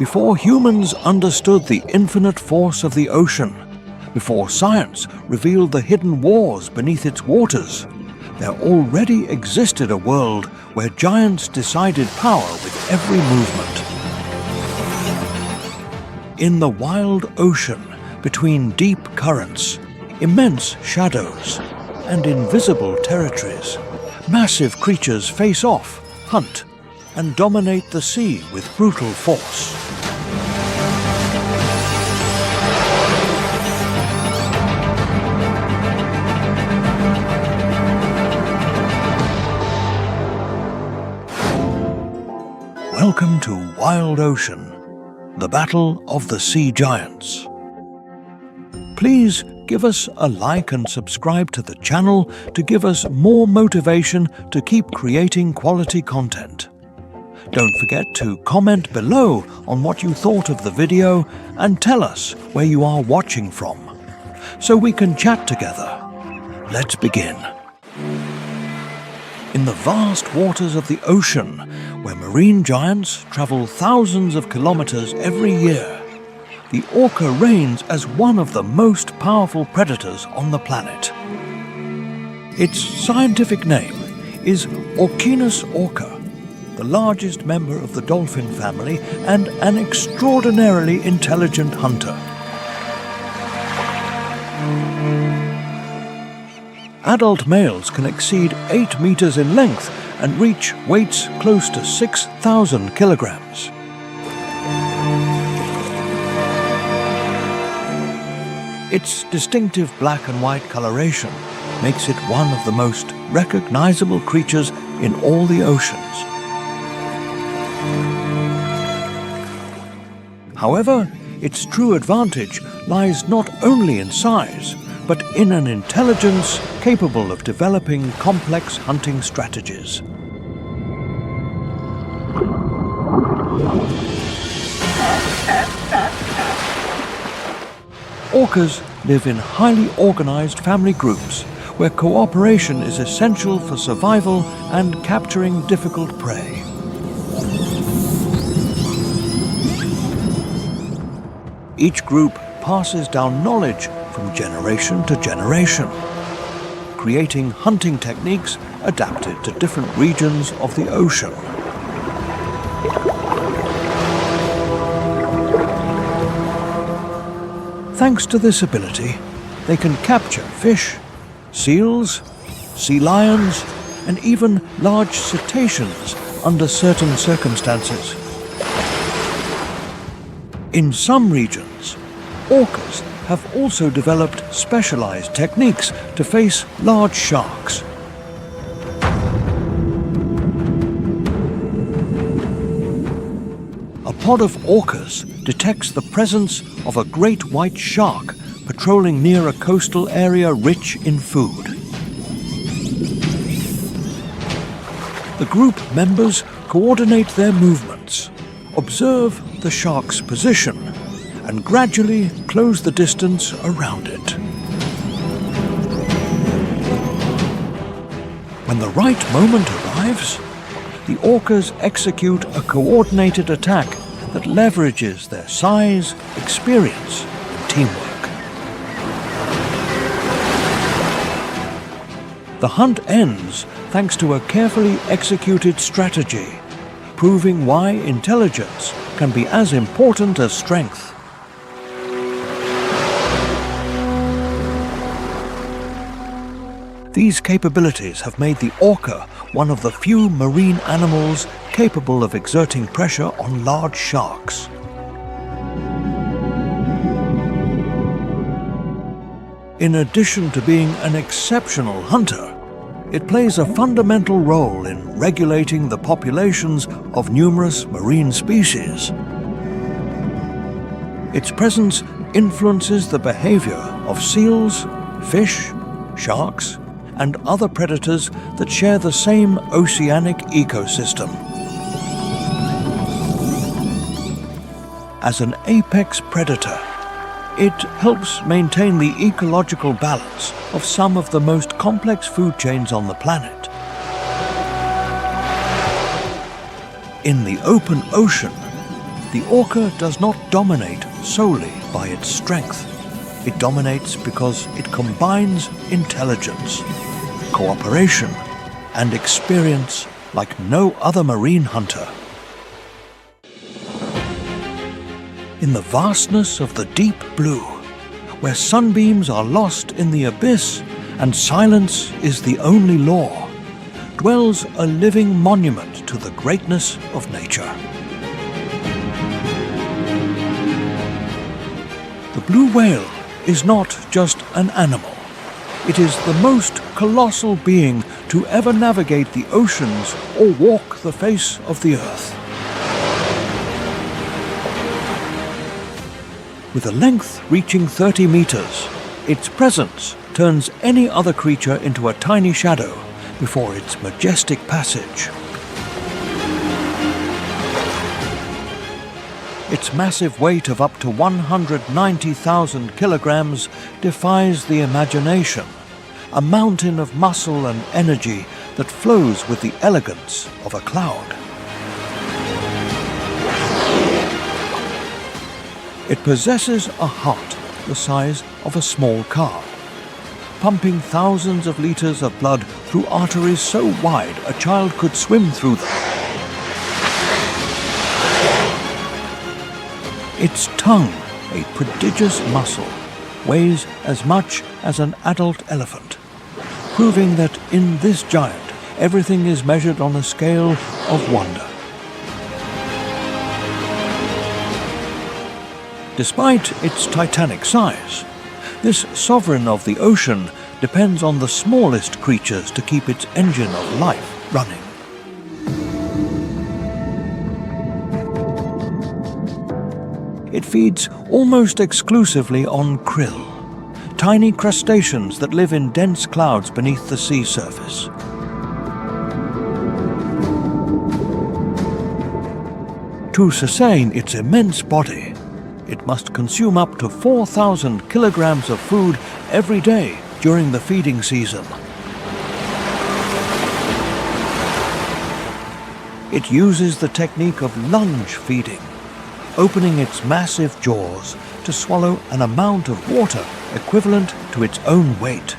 Before humans understood the infinite force of the ocean, before science revealed the hidden wars beneath its waters, there already existed a world where giants decided power with every movement. In the wild ocean, between deep currents, immense shadows, and invisible territories, massive creatures face off, hunt, and dominate the sea with brutal force. Welcome to Wild Ocean, the battle of the sea giants. Please give us a like and subscribe to the channel to give us more motivation to keep creating quality content. Don't forget to comment below on what you thought of the video and tell us where you are watching from, so we can chat together. Let's begin. In the vast waters of the ocean, where marine giants travel thousands of kilometers every year, the orca reigns as one of the most powerful predators on the planet. Its scientific name is Orcinus orca, the largest member of the dolphin family and an extraordinarily intelligent hunter. Adult males can exceed 8 meters in length and reach weights close to 6,000 kilograms. Its distinctive black and white coloration makes it one of the most recognizable creatures in all the oceans. However, its true advantage lies not only in size, but in an intelligence capable of developing complex hunting strategies. Orcas live in highly organized family groups where cooperation is essential for survival and capturing difficult prey. Each group passes down knowledge from generation to generation, creating hunting techniques adapted to different regions of the ocean. Thanks to this ability, they can capture fish, seals, sea lions, and even large cetaceans under certain circumstances. In some regions, orcas have also developed specialized techniques to face large sharks. A pod of orcas detects the presence of a great white shark patrolling near a coastal area rich in food. The group members coordinate their movements, observe the shark's position, and gradually close the distance around it. When the right moment arrives, the orcas execute a coordinated attack that leverages their size, experience, and teamwork. The hunt ends thanks to a carefully executed strategy, proving why intelligence can be as important as strength. These capabilities have made the orca one of the few marine animals capable of exerting pressure on large sharks. In addition to being an exceptional hunter, it plays a fundamental role in regulating the populations of numerous marine species. Its presence influences the behavior of seals, fish, sharks, and other predators that share the same oceanic ecosystem. As an apex predator, it helps maintain the ecological balance of some of the most complex food chains on the planet. In the open ocean, The orca does not dominate solely by its strength. It dominates because it combines intelligence, cooperation, and experience like no other marine hunter. In the vastness of the deep blue, where sunbeams are lost in the abyss and silence is the only law, dwells a living monument to the greatness of nature. The blue whale is not just an animal. It is the most colossal being to ever navigate the oceans or walk the face of the earth. With a length reaching 30 meters, its presence turns any other creature into a tiny shadow before its majestic passage. Its massive weight of up to 190,000 kilograms defies the imagination, a mountain of muscle and energy that flows with the elegance of a cloud. It possesses a heart the size of a small car, pumping thousands of liters of blood through arteries so wide a child could swim through them. Its tongue, a prodigious muscle, weighs as much as an adult elephant, proving that in this giant everything is measured on a scale of wonder. Despite its titanic size, this sovereign of the ocean depends on the smallest creatures to keep its engine of life running. It feeds almost exclusively on krill, tiny crustaceans that live in dense clouds beneath the sea surface. To sustain its immense body, it must consume up to 4,000 kilograms of food every day during the feeding season. It uses the technique of lunge feeding, opening its massive jaws to swallow an amount of water equivalent to its own weight.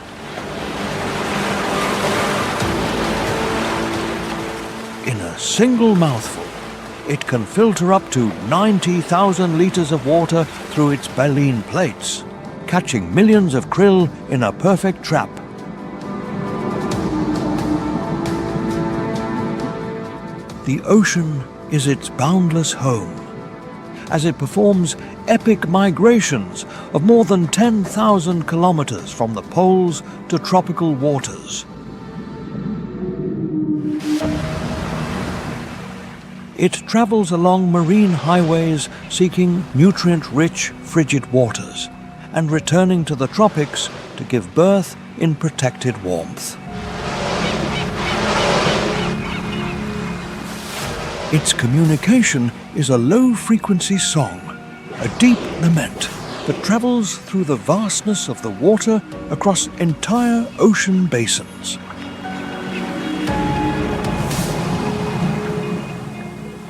In a single mouthful, it can filter up to 90,000 liters of water through its baleen plates, catching millions of krill in a perfect trap. The ocean is its boundless home, as it performs epic migrations of more than 10,000 kilometers from the poles to tropical waters. It travels along marine highways seeking nutrient-rich, frigid waters and returning to the tropics to give birth in protected warmth. Its communication is a low-frequency song, a deep lament that travels through the vastness of the water across entire ocean basins.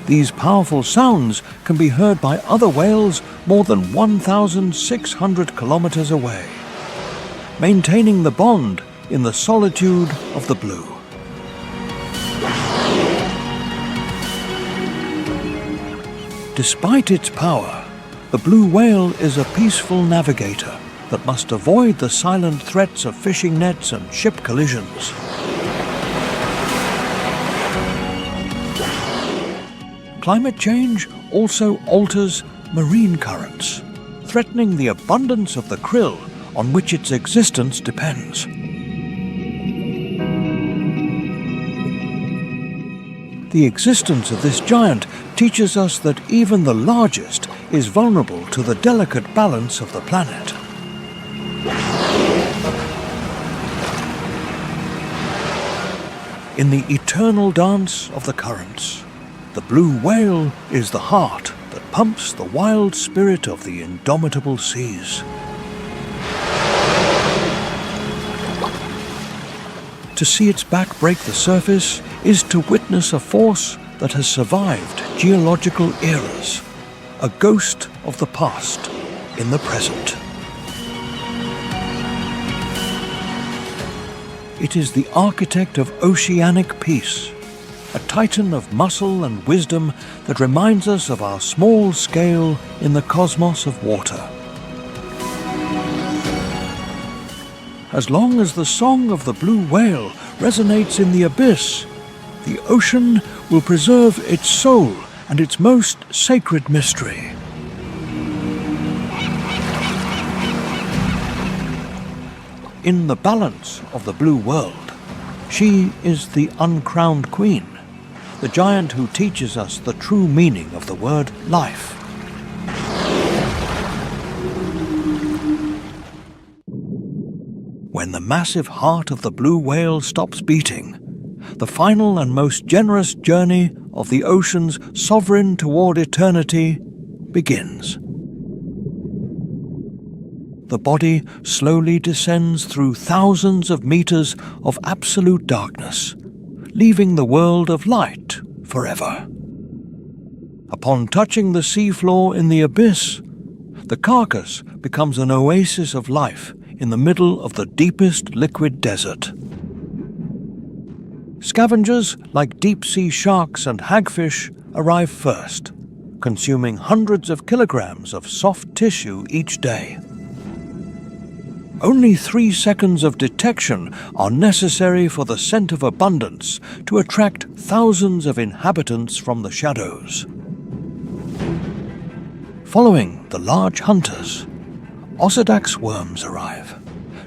These powerful sounds can be heard by other whales more than 1,600 kilometers away, maintaining the bond in the solitude of the blue. Despite its power, the blue whale is a peaceful navigator that must avoid the silent threats of fishing nets and ship collisions. Climate change also alters marine currents, threatening the abundance of the krill on which its existence depends. The existence of this giant teaches us that even the largest is vulnerable to the delicate balance of the planet. In the eternal dance of the currents, the blue whale is the heart that pumps the wild spirit of the indomitable seas. To see its back break the surface is to witness a force that has survived geological eras, a ghost of the past in the present. It is the architect of oceanic peace, a titan of muscle and wisdom that reminds us of our small scale in the cosmos of water. As long as the song of the blue whale resonates in the abyss, the ocean will preserve its soul and its most sacred mystery. In the balance of the blue world, she is the uncrowned queen, the giant who teaches us the true meaning of the word life. When the massive heart of the blue whale stops beating, the final and most generous journey of the ocean's sovereign toward eternity begins. The body slowly descends through thousands of meters of absolute darkness, leaving the world of light forever. Upon touching the seafloor in the abyss, the carcass becomes an oasis of life in the middle of the deepest liquid desert. Scavengers like deep-sea sharks and hagfish arrive first, consuming hundreds of kilograms of soft tissue each day. Only 3 seconds of detection are necessary for the scent of abundance to attract thousands of inhabitants from the shadows. Following the large hunters, Osedax worms arrive,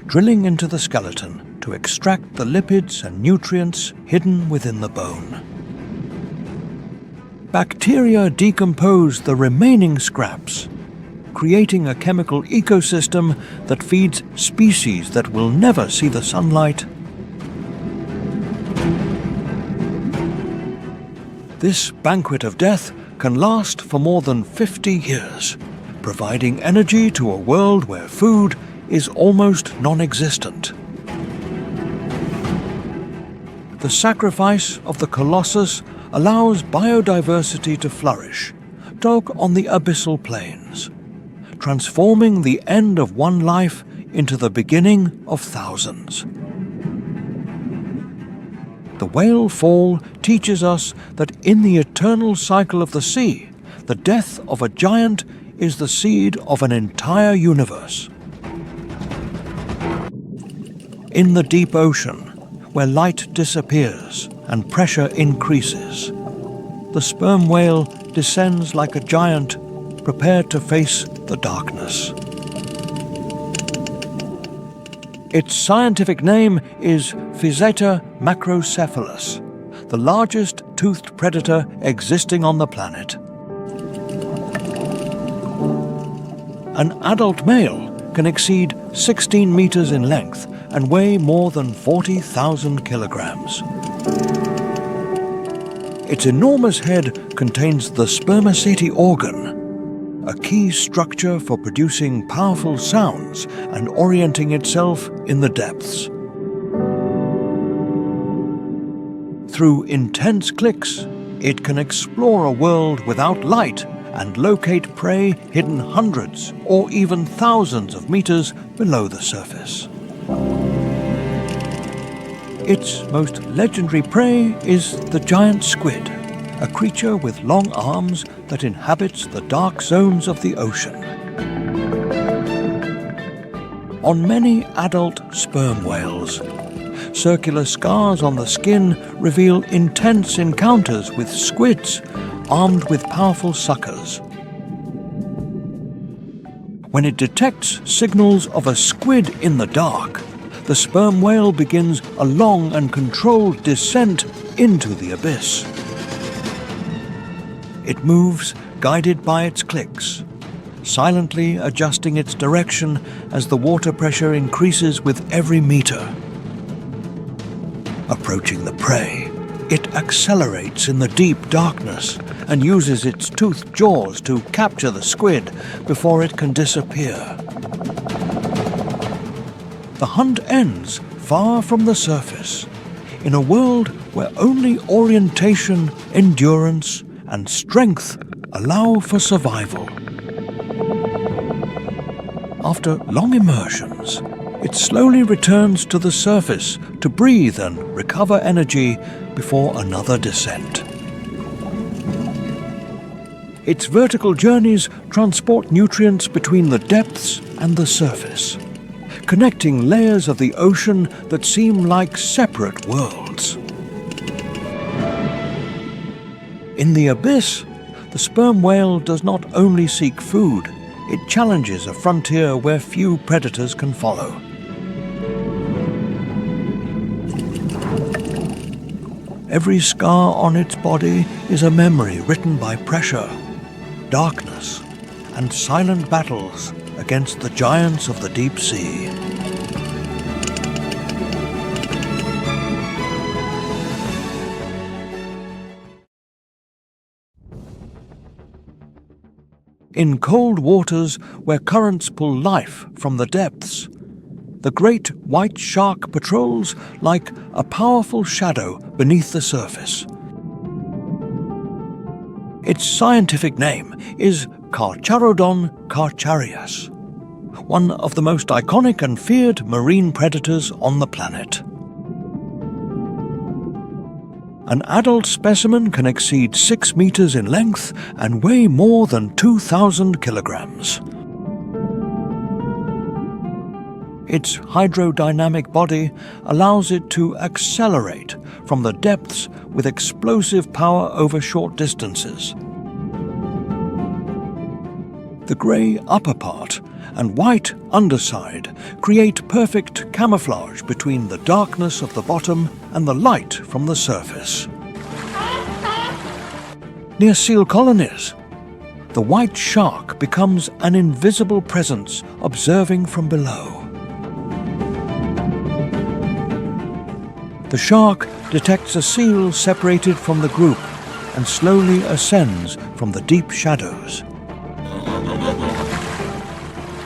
drilling into the skeleton to extract the lipids and nutrients hidden within the bone. Bacteria decompose the remaining scraps, creating a chemical ecosystem that feeds species that will never see the sunlight. This banquet of death can last for more than 50 years, providing energy to a world where food is almost non-existent. The sacrifice of the Colossus allows biodiversity to flourish, dug on the abyssal plains, transforming the end of one life into the beginning of thousands. The whale fall teaches us that in the eternal cycle of the sea, the death of a giant is the seed of an entire universe. In the deep ocean, where light disappears and pressure increases, the sperm whale descends like a giant prepared to face the darkness. Its scientific name is Physeta macrocephalus, the largest toothed predator existing on the planet. An adult male can exceed 16 meters in length and weigh more than 40,000 kilograms. Its enormous head contains the spermaceti organ, a key structure for producing powerful sounds and orienting itself in the depths. Through intense clicks, it can explore a world without light and locate prey hidden hundreds or even thousands of meters below the surface. Its most legendary prey is the giant squid, a creature with long arms that inhabits the dark zones of the ocean. On many adult sperm whales, circular scars on the skin reveal intense encounters with squids armed with powerful suckers. When it detects signals of a squid in the dark, the sperm whale begins a long and controlled descent into the abyss. It moves, guided by its clicks, silently adjusting its direction as the water pressure increases with every meter. Approaching the prey, it accelerates in the deep darkness and uses its toothed jaws to capture the squid before it can disappear. The hunt ends far from the surface, in a world where only orientation, endurance, and strength allow for survival. After long immersions, it slowly returns to the surface to breathe and recover energy before another descent. Its vertical journeys transport nutrients between the depths and the surface, connecting layers of the ocean that seem like separate worlds. In the abyss, the sperm whale does not only seek food, it challenges a frontier where few predators can follow. Every scar on its body is a memory written by pressure, darkness, and silent battles against the giants of the deep sea. In cold waters where currents pull life from the depths, the great white shark patrols like a powerful shadow beneath the surface. Its scientific name is Carcharodon carcharias, one of the most iconic and feared marine predators on the planet. An adult specimen can exceed 6 meters in length and weigh more than 2,000 kilograms. Its hydrodynamic body allows it to accelerate from the depths with explosive power over short distances. The grey upper part and white underside create perfect camouflage between the darkness of the bottom and the light from the surface. Near seal colonies, the white shark becomes an invisible presence observing from below. The shark detects a seal separated from the group and slowly ascends from the deep shadows.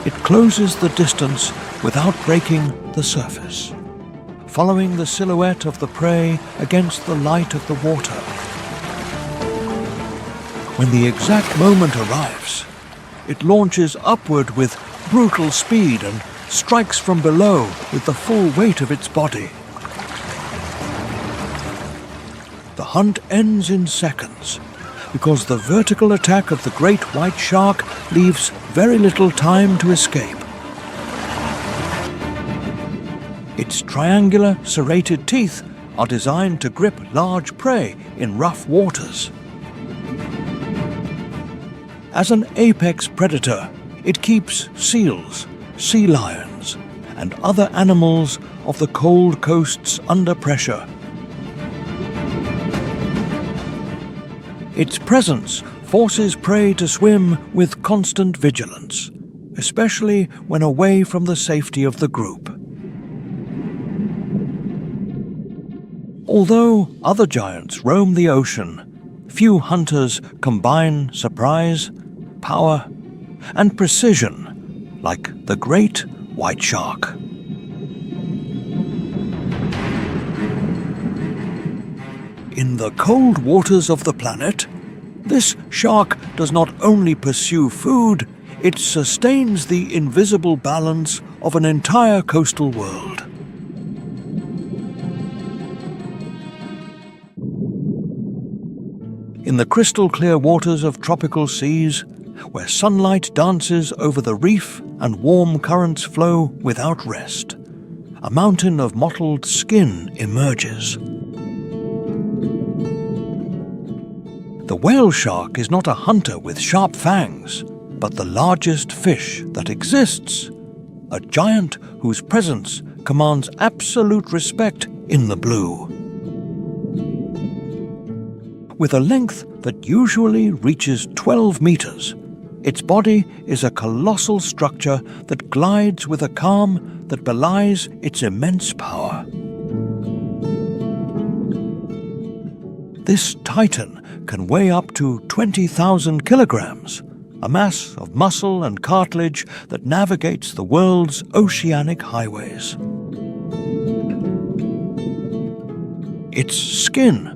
It closes the distance without breaking the surface, following the silhouette of the prey against the light of the water. When the exact moment arrives, it launches upward with brutal speed and strikes from below with the full weight of its body. The hunt ends in seconds, because the vertical attack of the great white shark leaves very little time to escape. Its triangular, serrated teeth are designed to grip large prey in rough waters. As an apex predator, it keeps seals, sea lions, and other animals of the cold coasts under pressure. Its presence forces prey to swim with constant vigilance, especially when away from the safety of the group. Although other giants roam the ocean, few hunters combine surprise, power, and precision like the great white shark. In the cold waters of the planet, this shark does not only pursue food, it sustains the invisible balance of an entire coastal world. In the crystal-clear waters of tropical seas, where sunlight dances over the reef and warm currents flow without rest, a mountain of mottled skin emerges. The whale shark is not a hunter with sharp fangs, but the largest fish that exists, a giant whose presence commands absolute respect in the blue. With a length that usually reaches 12 meters, its body is a colossal structure that glides with a calm that belies its immense power. This titan can weigh up to 20,000 kilograms, a mass of muscle and cartilage that navigates the world's oceanic highways. Its skin,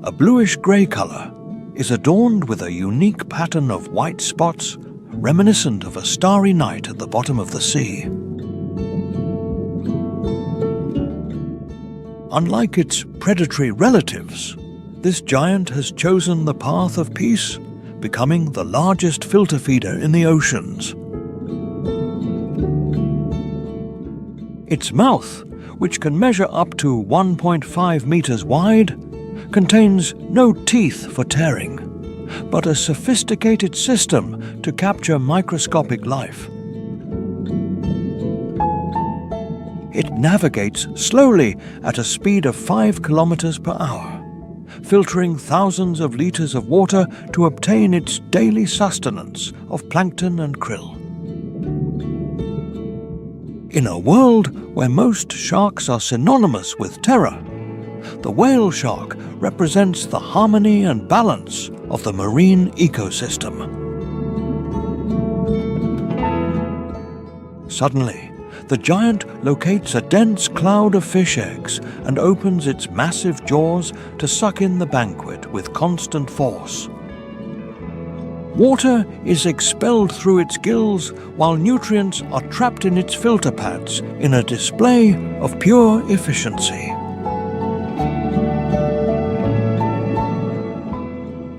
a bluish-grey color, is adorned with a unique pattern of white spots reminiscent of a starry night at the bottom of the sea. Unlike its predatory relatives, this giant has chosen the path of peace, becoming the largest filter feeder in the oceans. Its mouth, which can measure up to 1.5 meters wide, contains no teeth for tearing, but a sophisticated system to capture microscopic life. It navigates slowly at a speed of 5 kilometers per hour, filtering thousands of liters of water to obtain its daily sustenance of plankton and krill. In a world where most sharks are synonymous with terror, the whale shark represents the harmony and balance of the marine ecosystem. Suddenly, the giant locates a dense cloud of fish eggs and opens its massive jaws to suck in the banquet with constant force. Water is expelled through its gills while nutrients are trapped in its filter pads in a display of pure efficiency.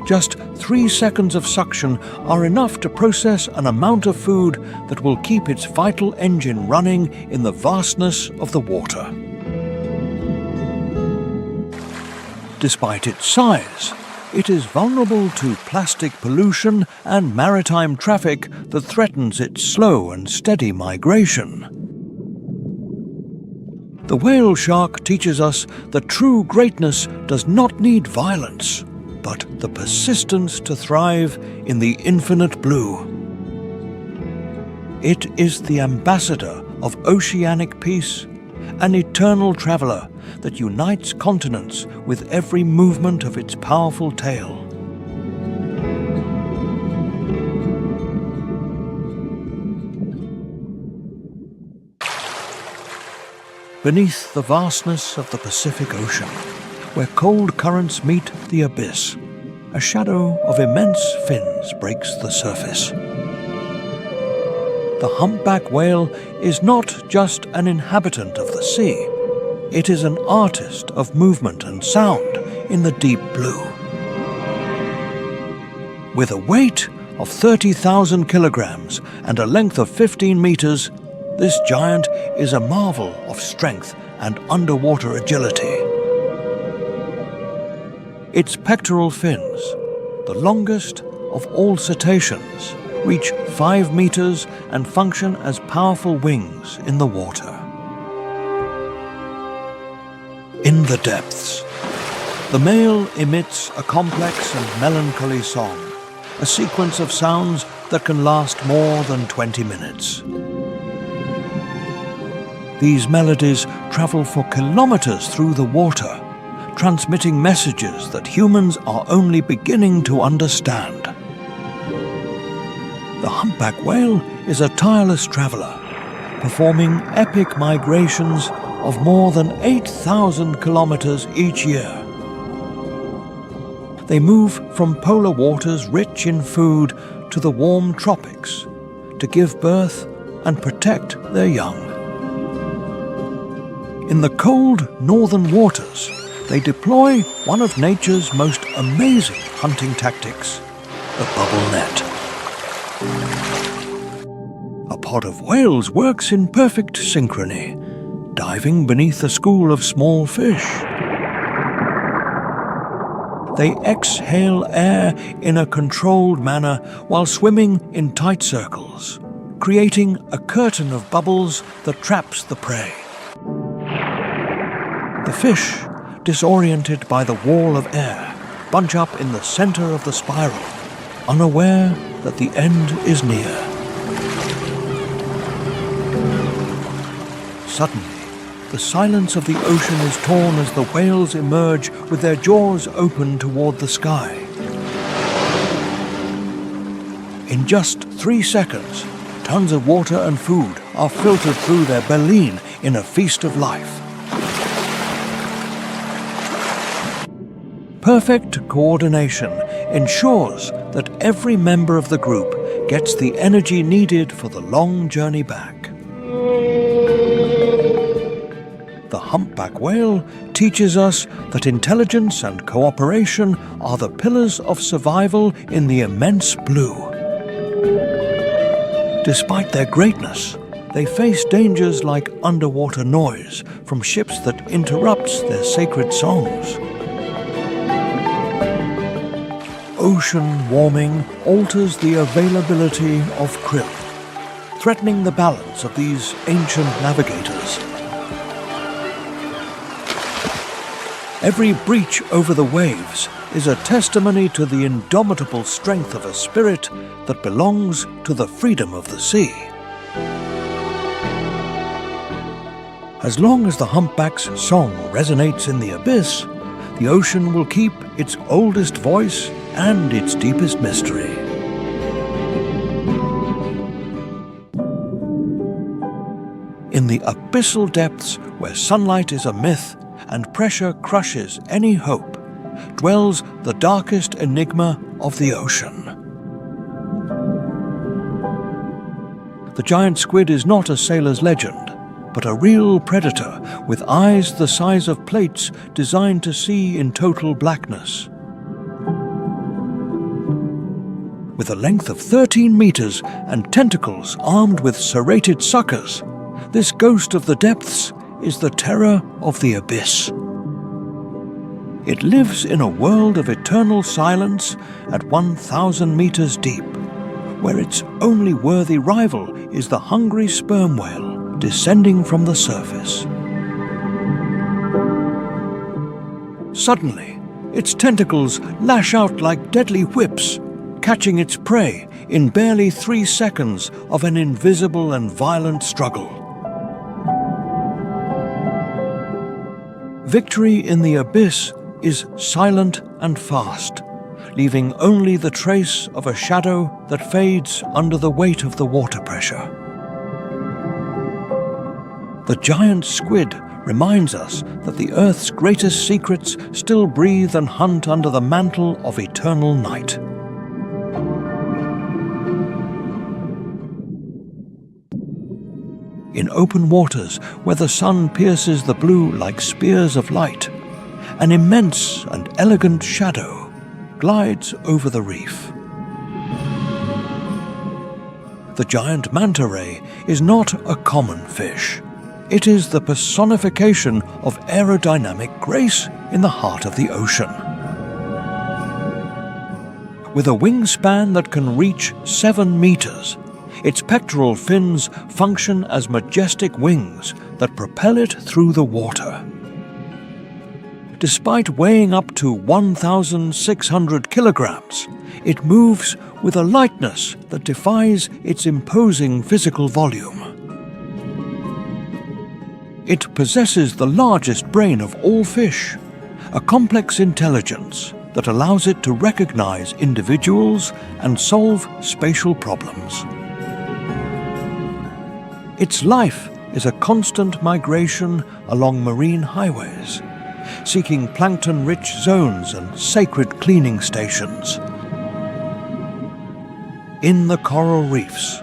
Just 3 seconds of suction are enough to process an amount of food that will keep its vital engine running in the vastness of the water. Despite its size, it is vulnerable to plastic pollution and maritime traffic that threatens its slow and steady migration. The whale shark teaches us that true greatness does not need violence, but the persistence to thrive in the infinite blue. It is the ambassador of oceanic peace, an eternal traveler that unites continents with every movement of its powerful tail. Beneath the vastness of the Pacific Ocean, where cold currents meet the abyss, a shadow of immense fins breaks the surface. The humpback whale is not just an inhabitant of the sea, it is an artist of movement and sound in the deep blue. With a weight of 30,000 kilograms and a length of 15 meters, this giant is a marvel of strength and underwater agility. Its pectoral fins, the longest of all cetaceans, reach 5 meters and function as powerful wings in the water. In the depths, the male emits a complex and melancholy song, a sequence of sounds that can last more than 20 minutes. These melodies travel for kilometers through the water, transmitting messages that humans are only beginning to understand. The humpback whale is a tireless traveler, performing epic migrations of more than 8,000 kilometers each year. They move from polar waters rich in food to the warm tropics to give birth and protect their young. In the cold northern waters, they deploy one of nature's most amazing hunting tactics, the bubble net. A pod of whales works in perfect synchrony, diving beneath a school of small fish. They exhale air in a controlled manner while swimming in tight circles, creating a curtain of bubbles that traps the prey. The fish, disoriented by the wall of air, bunch up in the center of the spiral, unaware that the end is near. Suddenly, the silence of the ocean is torn as the whales emerge with their jaws open toward the sky. In just 3 seconds, tons of water and food are filtered through their baleen in a feast of life. Perfect coordination ensures that every member of the group gets the energy needed for the long journey back. The humpback whale teaches us that intelligence and cooperation are the pillars of survival in the immense blue. Despite their greatness, they face dangers like underwater noise from ships that interrupts their sacred songs. Ocean warming alters the availability of krill, threatening the balance of these ancient navigators. Every breach over the waves is a testimony to the indomitable strength of a spirit that belongs to the freedom of the sea. As long as the humpback's song resonates in the abyss, the ocean will keep its oldest voice and its deepest mystery. In the abyssal depths where sunlight is a myth and pressure crushes any hope, dwells the darkest enigma of the ocean. The giant squid is not a sailor's legend, but a real predator with eyes the size of plates designed to see in total blackness. With a length of 13 meters and tentacles armed with serrated suckers, this ghost of the depths is the terror of the abyss. It lives in a world of eternal silence at 1,000 meters deep, where its only worthy rival is the hungry sperm whale descending from the surface. Suddenly, its tentacles lash out like deadly whips, catching its prey in barely 3 seconds of an invisible and violent struggle. Victory in the abyss is silent and fast, leaving only the trace of a shadow that fades under the weight of the water pressure. The giant squid reminds us that the Earth's greatest secrets still breathe and hunt under the mantle of eternal night. In open waters where the sun pierces the blue like spears of light, an immense and elegant shadow glides over the reef. The giant manta ray is not a common fish. It is the personification of aerodynamic grace in the heart of the ocean. With a wingspan that can reach 7 meters, its pectoral fins function as majestic wings that propel it through the water. Despite weighing up to 1,600 kilograms, it moves with a lightness that defies its imposing physical volume. It possesses the largest brain of all fish, a complex intelligence that allows it to recognize individuals and solve spatial problems. Its life is a constant migration along marine highways, seeking plankton-rich zones and sacred cleaning stations. In the coral reefs,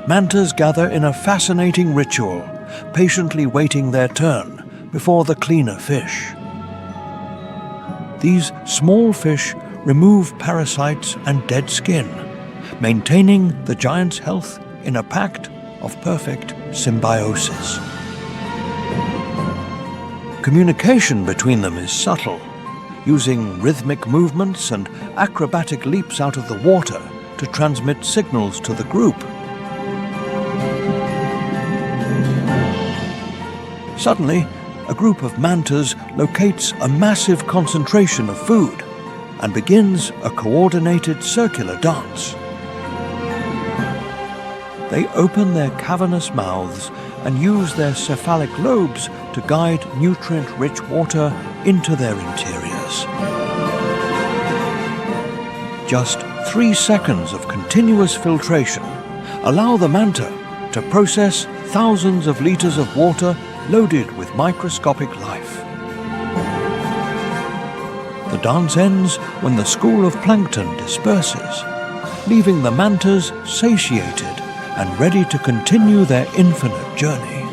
mantas gather in a fascinating ritual, patiently waiting their turn before the cleaner fish. These small fish remove parasites and dead skin, maintaining the giant's health in a pact of perfect symbiosis. Communication between them is subtle, using rhythmic movements and acrobatic leaps out of the water to transmit signals to the group. Suddenly, a group of mantas locates a massive concentration of food and begins a coordinated circular dance. They open their cavernous mouths and use their cephalic lobes to guide nutrient-rich water into their interiors. Just 3 seconds of continuous filtration allow the manta to process thousands of liters of water loaded with microscopic life. The The dance ends when the school of plankton disperses, leaving the mantas satiated and ready to continue their infinite journey.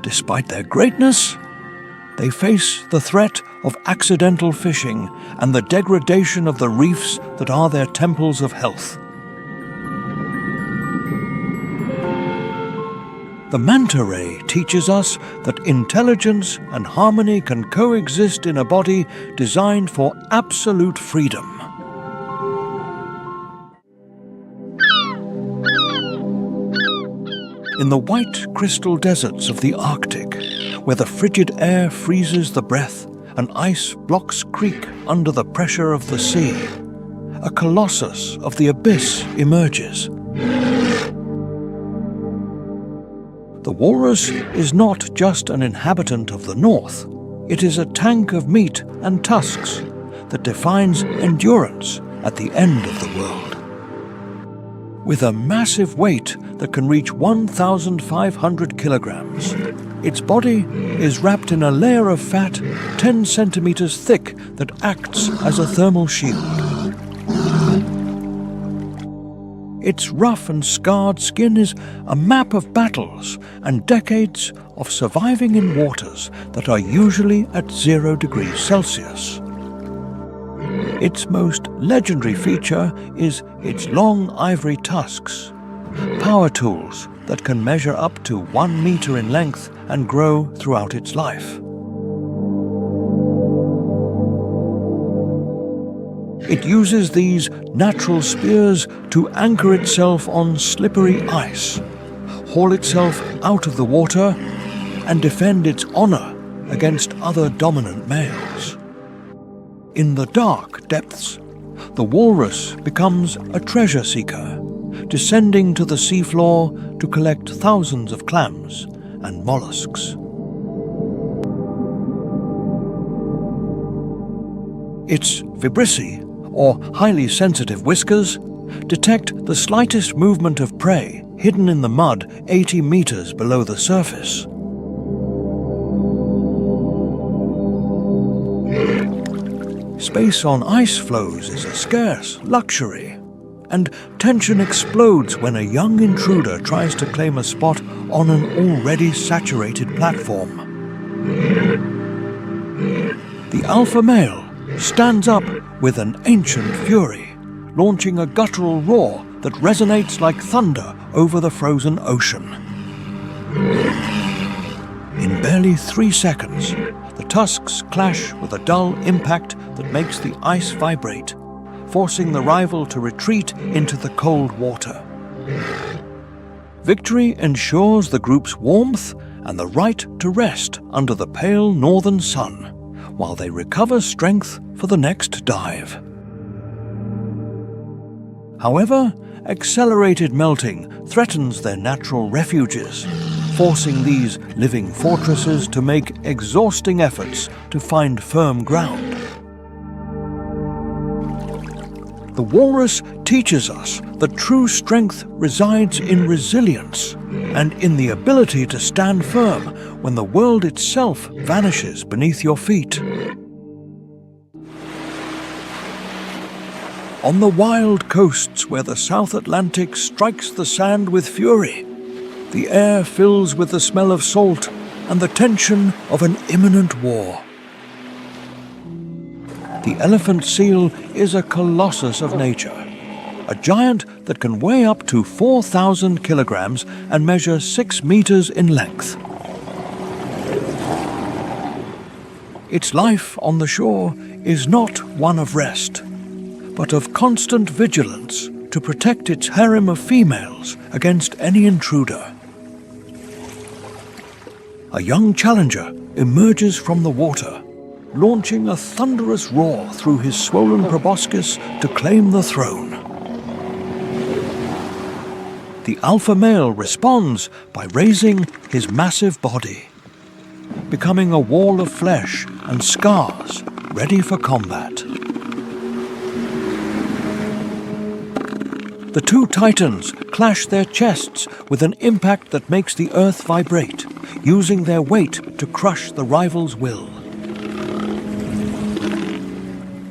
Despite their greatness, they face the threat of accidental fishing and the degradation of the reefs that are their temples of health. The manta ray teaches us that intelligence and harmony can coexist in a body designed for absolute freedom. In the white crystal deserts of the Arctic, where the frigid air freezes the breath and ice blocks creak under the pressure of the sea, a colossus of the abyss emerges. The walrus is not just an inhabitant of the north, it is a tank of meat and tusks that defines endurance at the end of the world. With a massive weight that can reach 1,500 kilograms, its body is wrapped in a layer of fat 10 centimeters thick that acts as a thermal shield. Its rough and scarred skin is a map of battles and decades of surviving in waters that are usually at 0 degrees Celsius. Its most legendary feature is its long ivory tusks, power tools that can measure up to 1 meter in length and grow throughout its life. It uses these natural spears to anchor itself on slippery ice, haul itself out of the water, and defend its honor against other dominant males. In the dark depths, the walrus becomes a treasure seeker, descending to the seafloor to collect thousands of clams and mollusks. Its vibrissae, or highly sensitive whiskers, detect the slightest movement of prey hidden in the mud 80 meters below the surface. Space on ice floes is a scarce luxury, and tension explodes when a young intruder tries to claim a spot on an already saturated platform. The alpha male stands up with an ancient fury, launching a guttural roar that resonates like thunder over the frozen ocean. In barely 3 seconds, the tusks clash with a dull impact that makes the ice vibrate, forcing the rival to retreat into the cold water. Victory ensures the group's warmth and the right to rest under the pale northern sun, while they recover strength for the next dive. However, accelerated melting threatens their natural refuges, forcing these living fortresses to make exhausting efforts to find firm ground. The walrus teaches us that true strength resides in resilience and in the ability to stand firm when the world itself vanishes beneath your feet. On the wild coasts where the South Atlantic strikes the sand with fury, the air fills with the smell of salt and the tension of an imminent war. The elephant seal is a colossus of nature, a giant that can weigh up to 4,000 kilograms and measure 6 meters in length. Its life on the shore is not one of rest, but of constant vigilance to protect its harem of females against any intruder. A young challenger emerges from the water, launching a thunderous roar through his swollen proboscis to claim the throne. The alpha male responds by raising his massive body, becoming a wall of flesh and scars ready for combat. The two titans clash their chests with an impact that makes the earth vibrate, using their weight to crush the rival's will.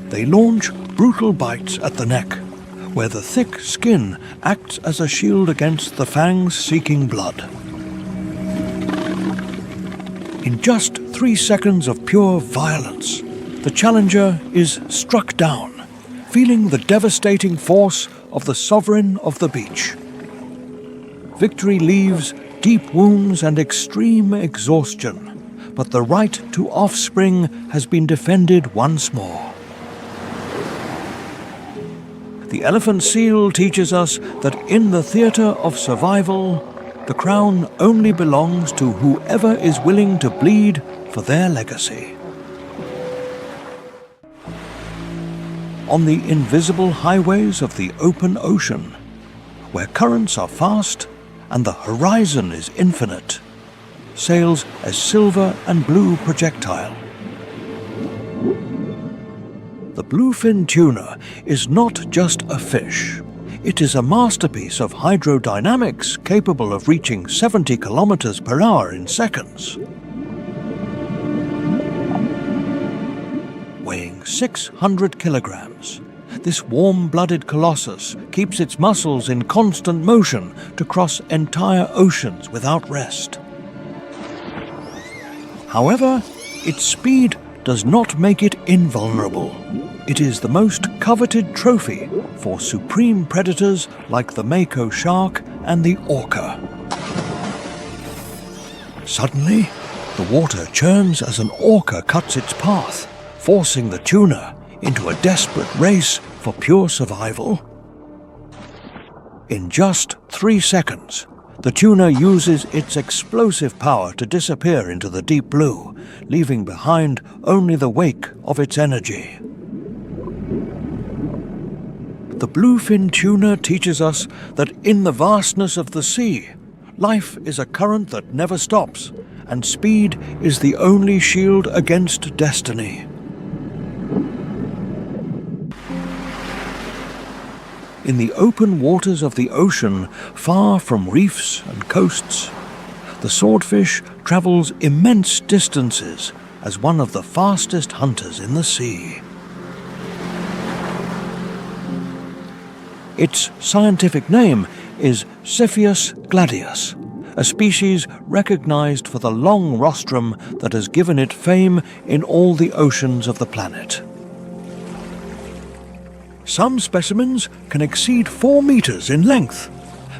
They launch brutal bites at the neck, where the thick skin acts as a shield against the fangs seeking blood. In just 3 seconds of pure violence, the challenger is struck down, feeling the devastating force of the sovereign of the beach. Victory leaves deep wounds and extreme exhaustion, but the right to offspring has been defended once more. The elephant seal teaches us that in the theatre of survival, the crown only belongs to whoever is willing to bleed for their legacy. On the invisible highways of the open ocean, where currents are fast and the horizon is infinite, sails a silver and blue projectile. The bluefin tuna is not just a fish. It is a masterpiece of hydrodynamics capable of reaching 70 kilometers per hour in seconds. Weighing 600 kilograms, this warm-blooded colossus keeps its muscles in constant motion to cross entire oceans without rest. However, its speed does not make it invulnerable. It is the most coveted trophy for supreme predators like the mako shark and the orca. Suddenly, the water churns as an orca cuts its path, forcing the tuna into a desperate race for pure survival. In just 3 seconds, the tuna uses its explosive power to disappear into the deep blue, leaving behind only the wake of its energy. The bluefin tuna teaches us that in the vastness of the sea, life is a current that never stops, and speed is the only shield against destiny. In the open waters of the ocean, far from reefs and coasts, the swordfish travels immense distances as one of the fastest hunters in the sea. Its scientific name is Cepheus gladius, a species recognized for the long rostrum that has given it fame in all the oceans of the planet. Some specimens can exceed 4 meters in length,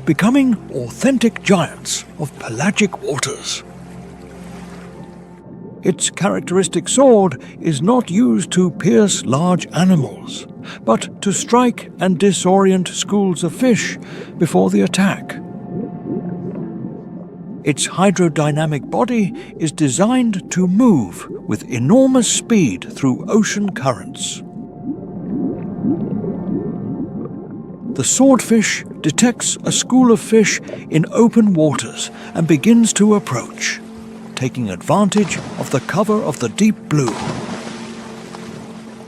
becoming authentic giants of pelagic waters. Its characteristic sword is not used to pierce large animals, but to strike and disorient schools of fish before the attack. Its hydrodynamic body is designed to move with enormous speed through ocean currents. The swordfish detects a school of fish in open waters and begins to approach, taking advantage of the cover of the deep blue.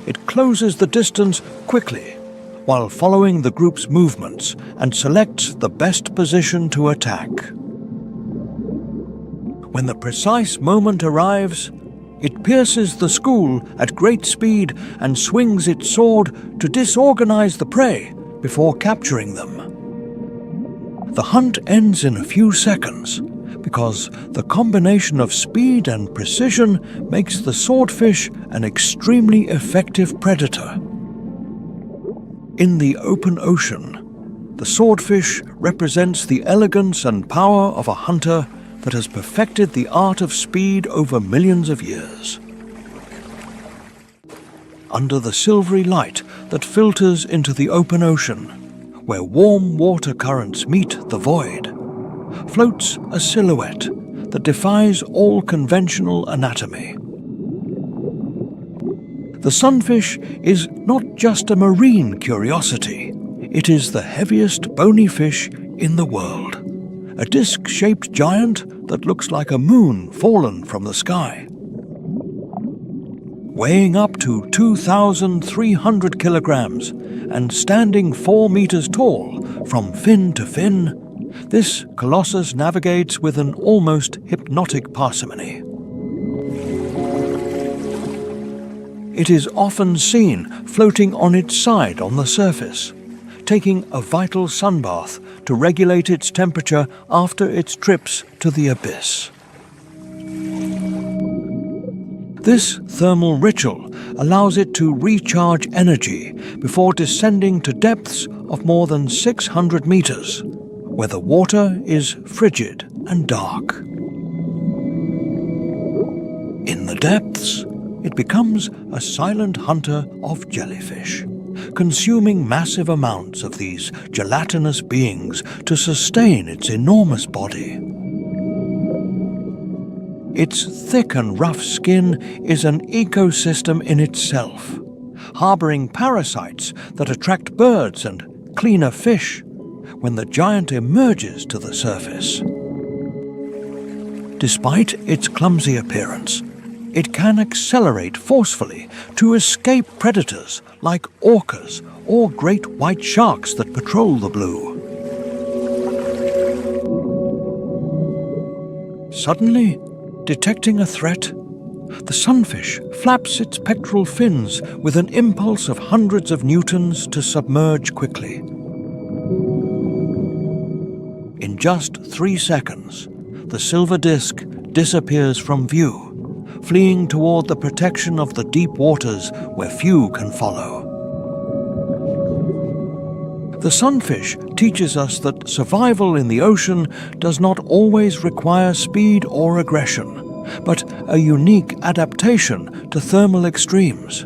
It closes the distance quickly, while following the group's movements and selects the best position to attack. When the precise moment arrives, it pierces the school at great speed and swings its sword to disorganize the prey before capturing them. The hunt ends in a few seconds because the combination of speed and precision makes the swordfish an extremely effective predator. In the open ocean, the swordfish represents the elegance and power of a hunter that has perfected the art of speed over millions of years. Under the silvery light that filters into the open ocean, where warm water currents meet the void, floats a silhouette that defies all conventional anatomy. The sunfish is not just a marine curiosity, it is the heaviest bony fish in the world, a disc-shaped giant that looks like a moon fallen from the sky. Weighing up to 2,300 kilograms and standing 4 meters tall from fin to fin, this colossus navigates with an almost hypnotic parsimony. It is often seen floating on its side on the surface, taking a vital sunbath to regulate its temperature after its trips to the abyss. This thermal ritual allows it to recharge energy before descending to depths of more than 600 meters, where the water is frigid and dark. In the depths, it becomes a silent hunter of jellyfish, consuming massive amounts of these gelatinous beings to sustain its enormous body. Its thick and rough skin is an ecosystem in itself, harboring parasites that attract birds and cleaner fish when the giant emerges to the surface. Despite its clumsy appearance, it can accelerate forcefully to escape predators like orcas or great white sharks that patrol the blue. Suddenly, detecting a threat, the sunfish flaps its pectoral fins with an impulse of hundreds of newtons to submerge quickly. In just 3 seconds, the silver disc disappears from view, fleeing toward the protection of the deep waters where few can follow. The sunfish teaches us that survival in the ocean does not always require speed or aggression, but a unique adaptation to thermal extremes.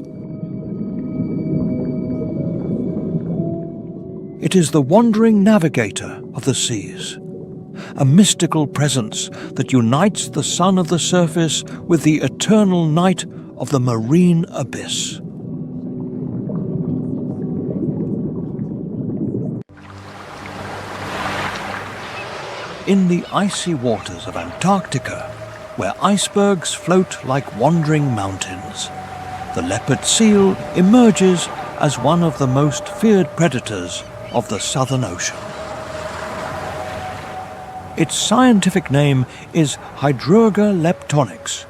It is the wandering navigator of the seas, a mystical presence that unites the sun of the surface with the eternal night of the marine abyss. In the icy waters of Antarctica, where icebergs float like wandering mountains, the leopard seal emerges as one of the most feared predators of the Southern Ocean. Its scientific name is Hydroga leptonix,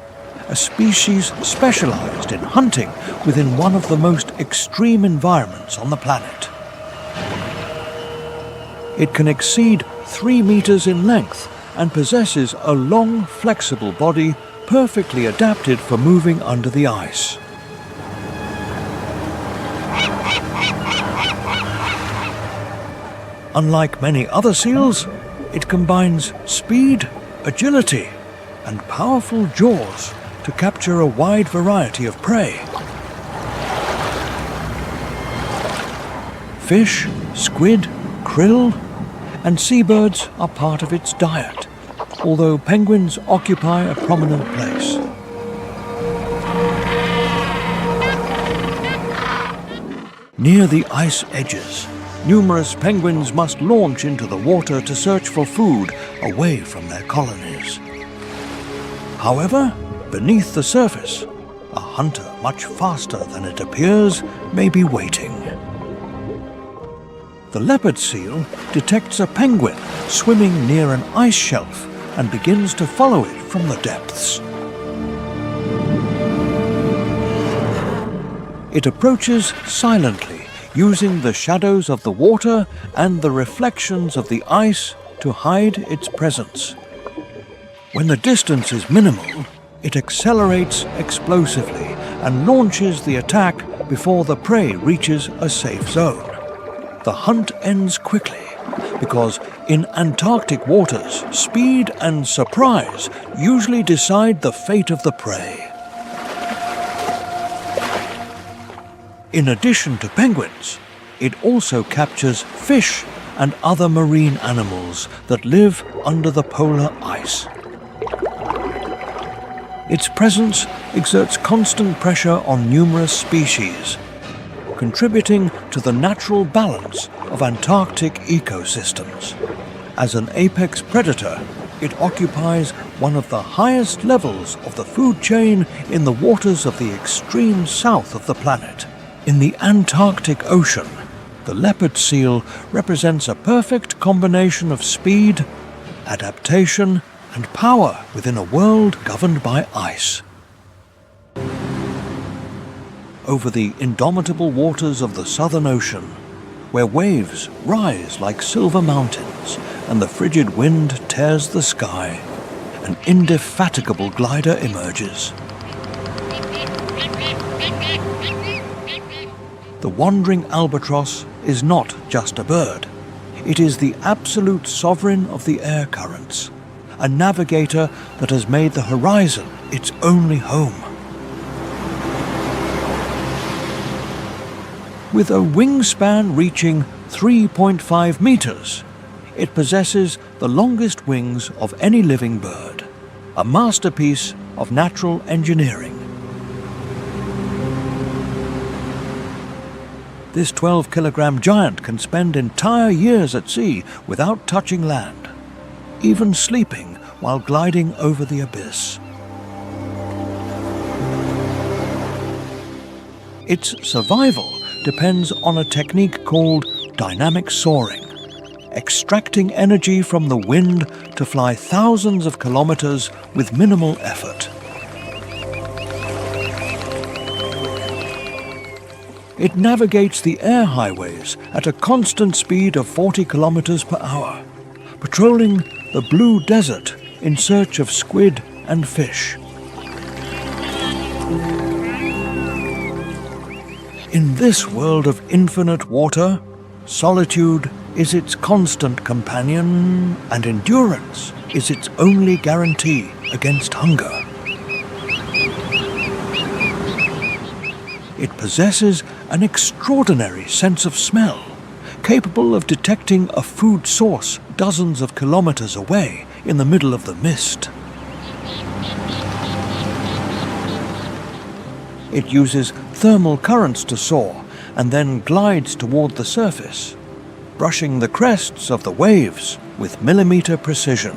a species specialized in hunting within one of the most extreme environments on the planet. It can exceed 3 meters in length and possesses a long, flexible body perfectly adapted for moving under the ice. Unlike many other seals, it combines speed, agility, and powerful jaws to capture a wide variety of prey. Fish, squid, krill, and seabirds are part of its diet, although penguins occupy a prominent place. Near the ice edges, numerous penguins must launch into the water to search for food away from their colonies. However, beneath the surface, a hunter much faster than it appears may be waiting. The leopard seal detects a penguin swimming near an ice shelf and begins to follow it from the depths. It approaches silently, using the shadows of the water and the reflections of the ice to hide its presence. When the distance is minimal, it accelerates explosively and launches the attack before the prey reaches a safe zone. The hunt ends quickly because in Antarctic waters, speed and surprise usually decide the fate of the prey. In addition to penguins, it also captures fish and other marine animals that live under the polar ice. Its presence exerts constant pressure on numerous species, contributing to the natural balance of Antarctic ecosystems. As an apex predator, It occupies one of the highest levels of the food chain in the waters of the extreme south of the planet. In the Antarctic Ocean, the leopard seal represents a perfect combination of speed, adaptation, and power within a world governed by ice. Over the indomitable waters of the Southern Ocean, where waves rise like silver mountains and the frigid wind tears the sky, an indefatigable glider emerges. The wandering albatross is not just a bird. It is the absolute sovereign of the air currents, a navigator that has made the horizon its only home. With a wingspan reaching 3.5 meters, it possesses the longest wings of any living bird, a masterpiece of natural engineering. This 12-kilogram giant can spend entire years at sea without touching land, even sleeping while gliding over the abyss. Its survival depends on a technique called dynamic soaring, extracting energy from the wind to fly thousands of kilometers with minimal effort. It navigates the air highways at a constant speed of 40 kilometers per hour, patrolling the blue desert in search of squid and fish. In this world of infinite water, solitude is its constant companion, and endurance is its only guarantee against hunger. It possesses an extraordinary sense of smell, capable of detecting a food source dozens of kilometers away in the middle of the mist. It uses thermal currents to soar and then glides toward the surface, brushing the crests of the waves with millimeter precision.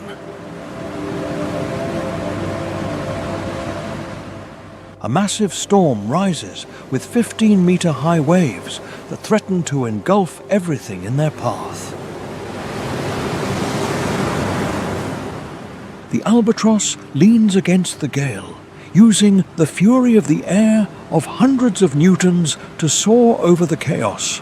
A massive storm rises with 15-meter high waves that threaten to engulf everything in their path. The albatross leans against the gale, using the fury of the air of hundreds of newtons to soar over the chaos.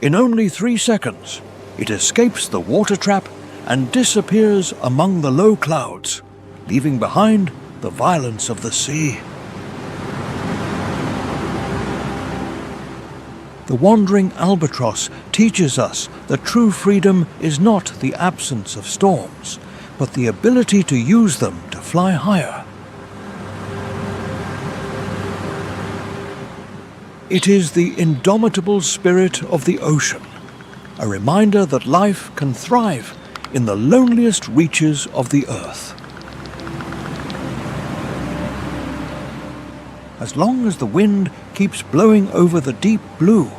In only 3 seconds, it escapes the water trap and disappears among the low clouds, leaving behind the violence of the sea. The wandering albatross teaches us that true freedom is not the absence of storms, but the ability to use them to fly higher. It is the indomitable spirit of the ocean, a reminder that life can thrive in the loneliest reaches of the earth. As long as the wind keeps blowing over the deep blue,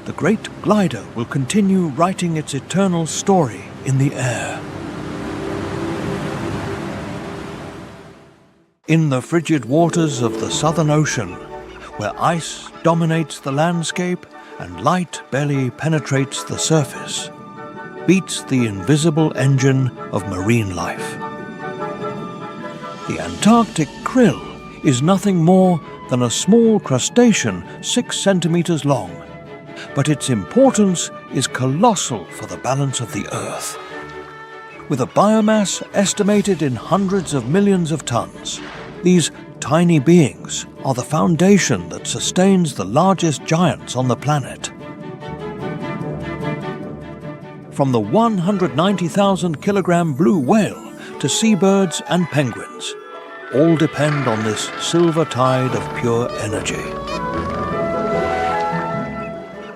the great glider will continue writing its eternal story in the air. In the frigid waters of the Southern Ocean, where ice dominates the landscape and light barely penetrates the surface, beats the invisible engine of marine life. The Antarctic krill is nothing more than a small crustacean 6 centimeters long, but its importance is colossal for the balance of the Earth. With a biomass estimated in hundreds of millions of tons, these tiny beings are the foundation that sustains the largest giants on the planet. From the 190,000-kilogram blue whale to seabirds and penguins, all depend on this silver tide of pure energy.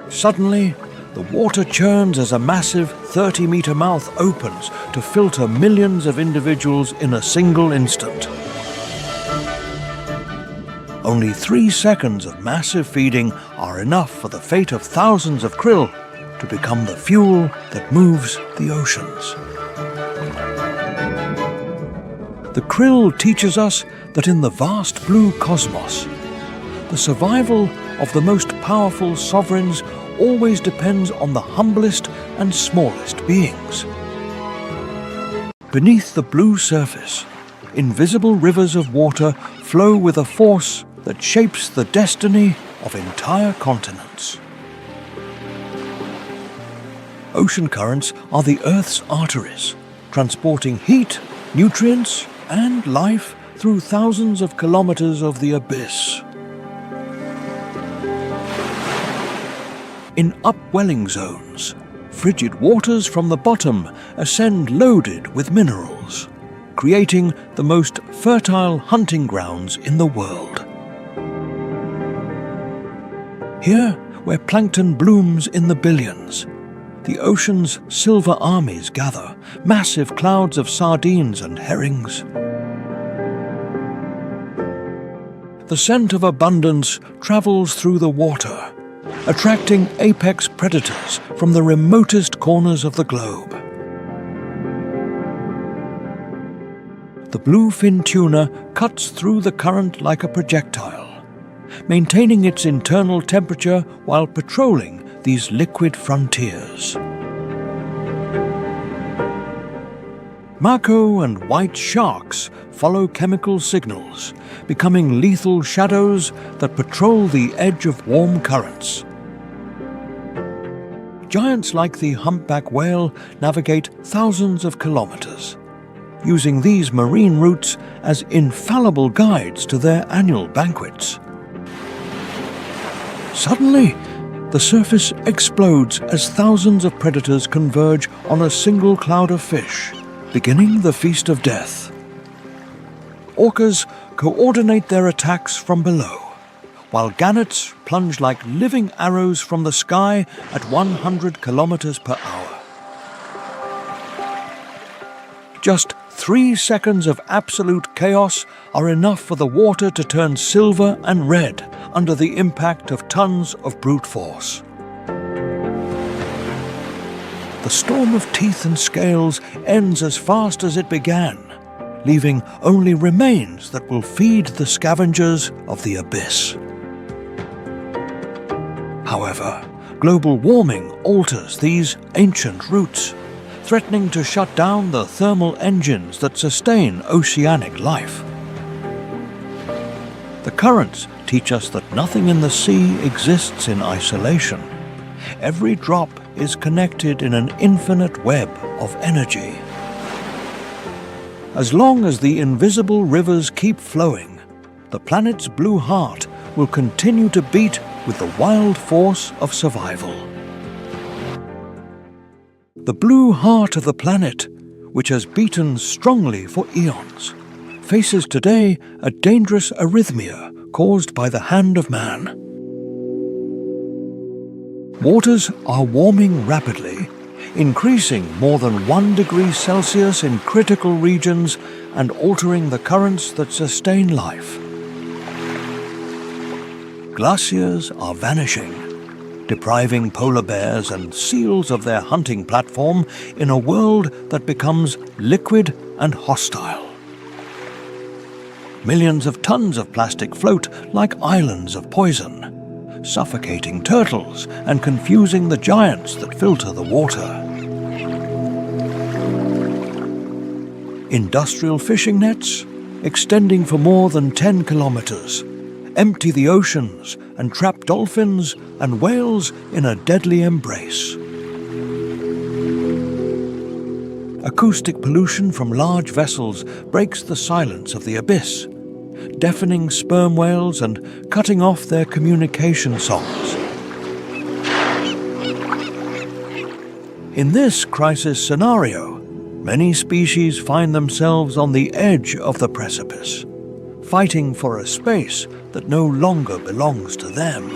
Suddenly, the water churns as a massive 30-meter mouth opens to filter millions of individuals in a single instant. Only 3 seconds of massive feeding are enough for the fate of thousands of krill to become the fuel that moves the oceans. The krill teaches us that in the vast blue cosmos, the survival of the most powerful sovereigns always depends on the humblest and smallest beings. Beneath the blue surface, invisible rivers of water flow with a force that shapes the destiny of entire continents. Ocean currents are the Earth's arteries, transporting heat, nutrients, and life through thousands of kilometers of the abyss. In upwelling zones, frigid waters from the bottom ascend loaded with minerals, creating the most fertile hunting grounds in the world. Here, where plankton blooms in the billions, the ocean's silver armies gather, massive clouds of sardines and herrings. The scent of abundance travels through the water, attracting apex predators from the remotest corners of the globe. The bluefin tuna cuts through the current like a projectile, maintaining its internal temperature while patrolling these liquid frontiers. Mako and white sharks follow chemical signals, becoming lethal shadows that patrol the edge of warm currents. Giants like the humpback whale navigate thousands of kilometers, using these marine routes as infallible guides to their annual banquets. Suddenly, the surface explodes as thousands of predators converge on a single cloud of fish, beginning the feast of death. Orcas coordinate their attacks from below, while gannets plunge like living arrows from the sky at 100 kilometers per hour. Just 3 seconds of absolute chaos are enough for the water to turn silver and red under the impact of tons of brute force. The storm of teeth and scales ends as fast as it began, leaving only remains that will feed the scavengers of the abyss. However, global warming alters these ancient routes, threatening to shut down the thermal engines that sustain oceanic life. The currents teach us that nothing in the sea exists in isolation. Every drop is connected in an infinite web of energy. As long as the invisible rivers keep flowing, the planet's blue heart will continue to beat with the wild force of survival. The blue heart of the planet, which has beaten strongly for eons, faces today a dangerous arrhythmia caused by the hand of man. Waters are warming rapidly, increasing more than 1 degree Celsius in critical regions and altering the currents that sustain life. Glaciers are vanishing, depriving polar bears and seals of their hunting platform in a world that becomes liquid and hostile. Millions of tons of plastic float like islands of poison, suffocating turtles and confusing the giants that filter the water. Industrial fishing nets, extending for more than 10 kilometers, empty the oceans and trap dolphins and whales in a deadly embrace. Acoustic pollution from large vessels breaks the silence of the abyss, deafening sperm whales and cutting off their communication songs. In this crisis scenario, many species find themselves on the edge of the precipice, fighting for a space that no longer belongs to them.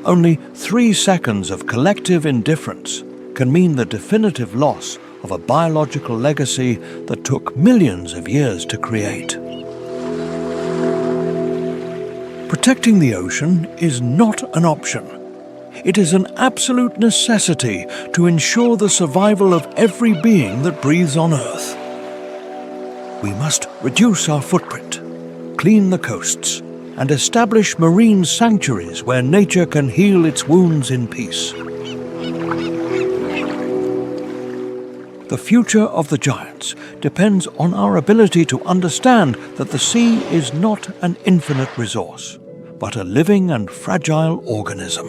Only 3 seconds of collective indifference can mean the definitive loss of a biological legacy that took millions of years to create. Protecting the ocean is not an option. It is an absolute necessity to ensure the survival of every being that breathes on Earth. We must reduce our footprint, clean the coasts, and establish marine sanctuaries where nature can heal its wounds in peace. The future of the giants depends on our ability to understand that the sea is not an infinite resource, but a living and fragile organism.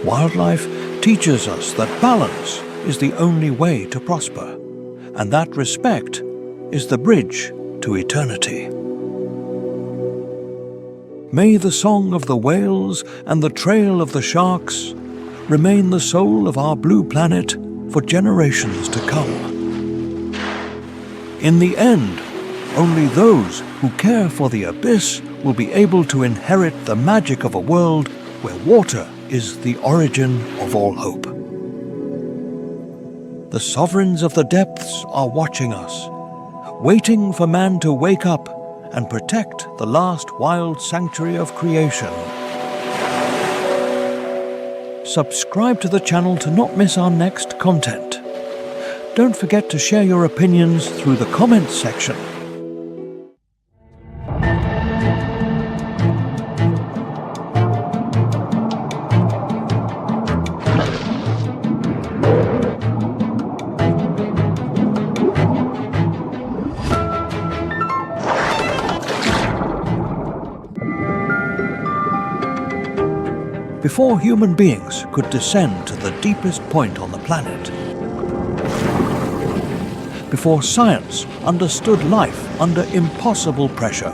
Wildlife teaches us that balance is the only way to prosper, and that respect is the bridge to eternity. May the song of the whales and the trail of the sharks remain the soul of our blue planet for generations to come. In the end, only those who care for the abyss will be able to inherit the magic of a world where water is the origin of all hope. The sovereigns of the depths are watching us, waiting for man to wake up and protect the last wild sanctuary of creation. Subscribe to the channel to not miss our next content. Don't forget to share your opinions through the comments section. Before human beings could descend to the deepest point on the planet, before science understood life under impossible pressure,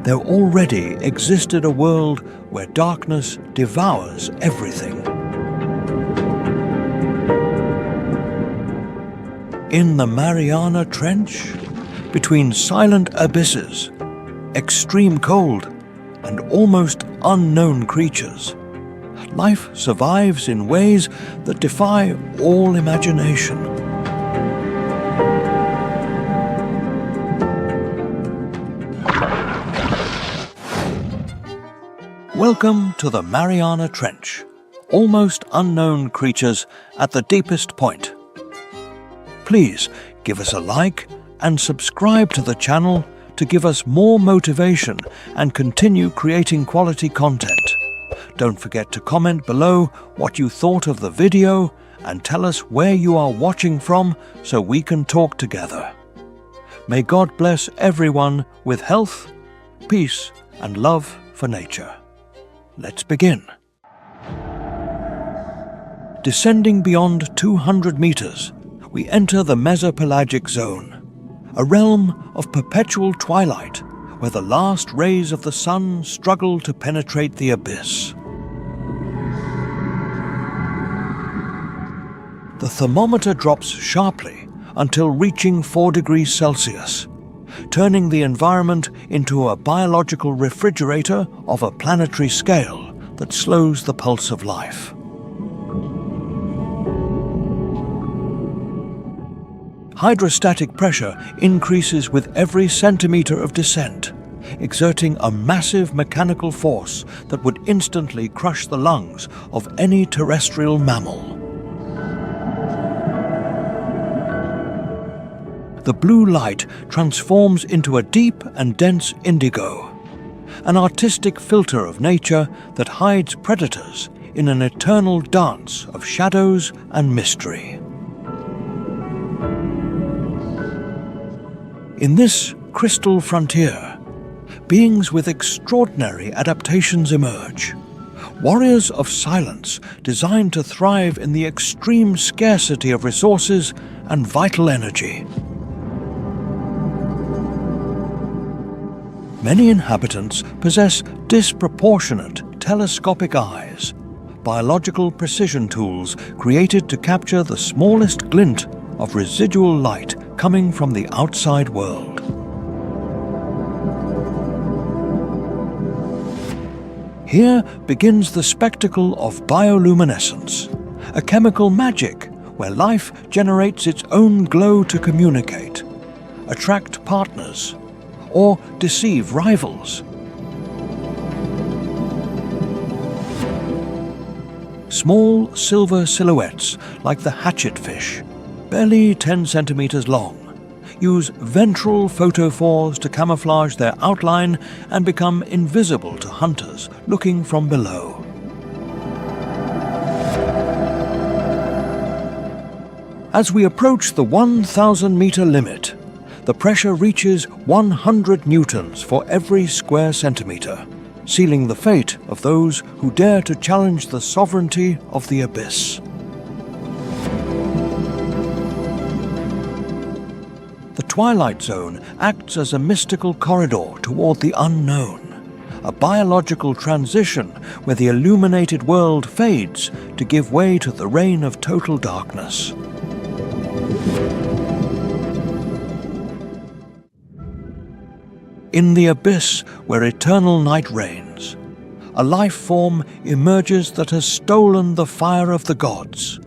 there already existed a world where darkness devours everything. In the Mariana Trench, between silent abysses, extreme cold, and almost unknown creatures, life survives in ways that defy all imagination. Welcome to the Mariana Trench, almost unknown creatures at the deepest point. Please give us a like and subscribe to the channel to give us more motivation and continue creating quality content. Don't forget to comment below what you thought of the video and tell us where you are watching from so we can talk together. May God bless everyone with health, peace, and love for nature. Let's begin. Descending beyond 200 meters, we enter the mesopelagic zone, a realm of perpetual twilight where the last rays of the sun struggle to penetrate the abyss. The thermometer drops sharply until reaching 4 degrees Celsius, turning the environment into a biological refrigerator of a planetary scale that slows the pulse of life. Hydrostatic pressure increases with every centimeter of descent, exerting a massive mechanical force that would instantly crush the lungs of any terrestrial mammal. The blue light transforms into a deep and dense indigo, an artistic filter of nature that hides predators in an eternal dance of shadows and mystery. In this crystal frontier, beings with extraordinary adaptations emerge, warriors of silence designed to thrive in the extreme scarcity of resources and vital energy. Many inhabitants possess disproportionate telescopic eyes, biological precision tools created to capture the smallest glint of residual light coming from the outside world. Here begins the spectacle of bioluminescence, a chemical magic where life generates its own glow to communicate, attract partners, or deceive rivals. small silver silhouettes like the hatchetfish, barely 10 centimeters long, use ventral photophores to camouflage their outline and become invisible to hunters looking from below. As we approach the 1,000-meter limit, the pressure reaches 100 newtons for every square centimeter, sealing the fate of those who dare to challenge the sovereignty of the abyss. The Twilight Zone acts as a mystical corridor toward the unknown, a biological transition where the illuminated world fades to give way to the reign of total darkness. In the abyss where eternal night reigns, a life form emerges that has stolen the fire of the gods,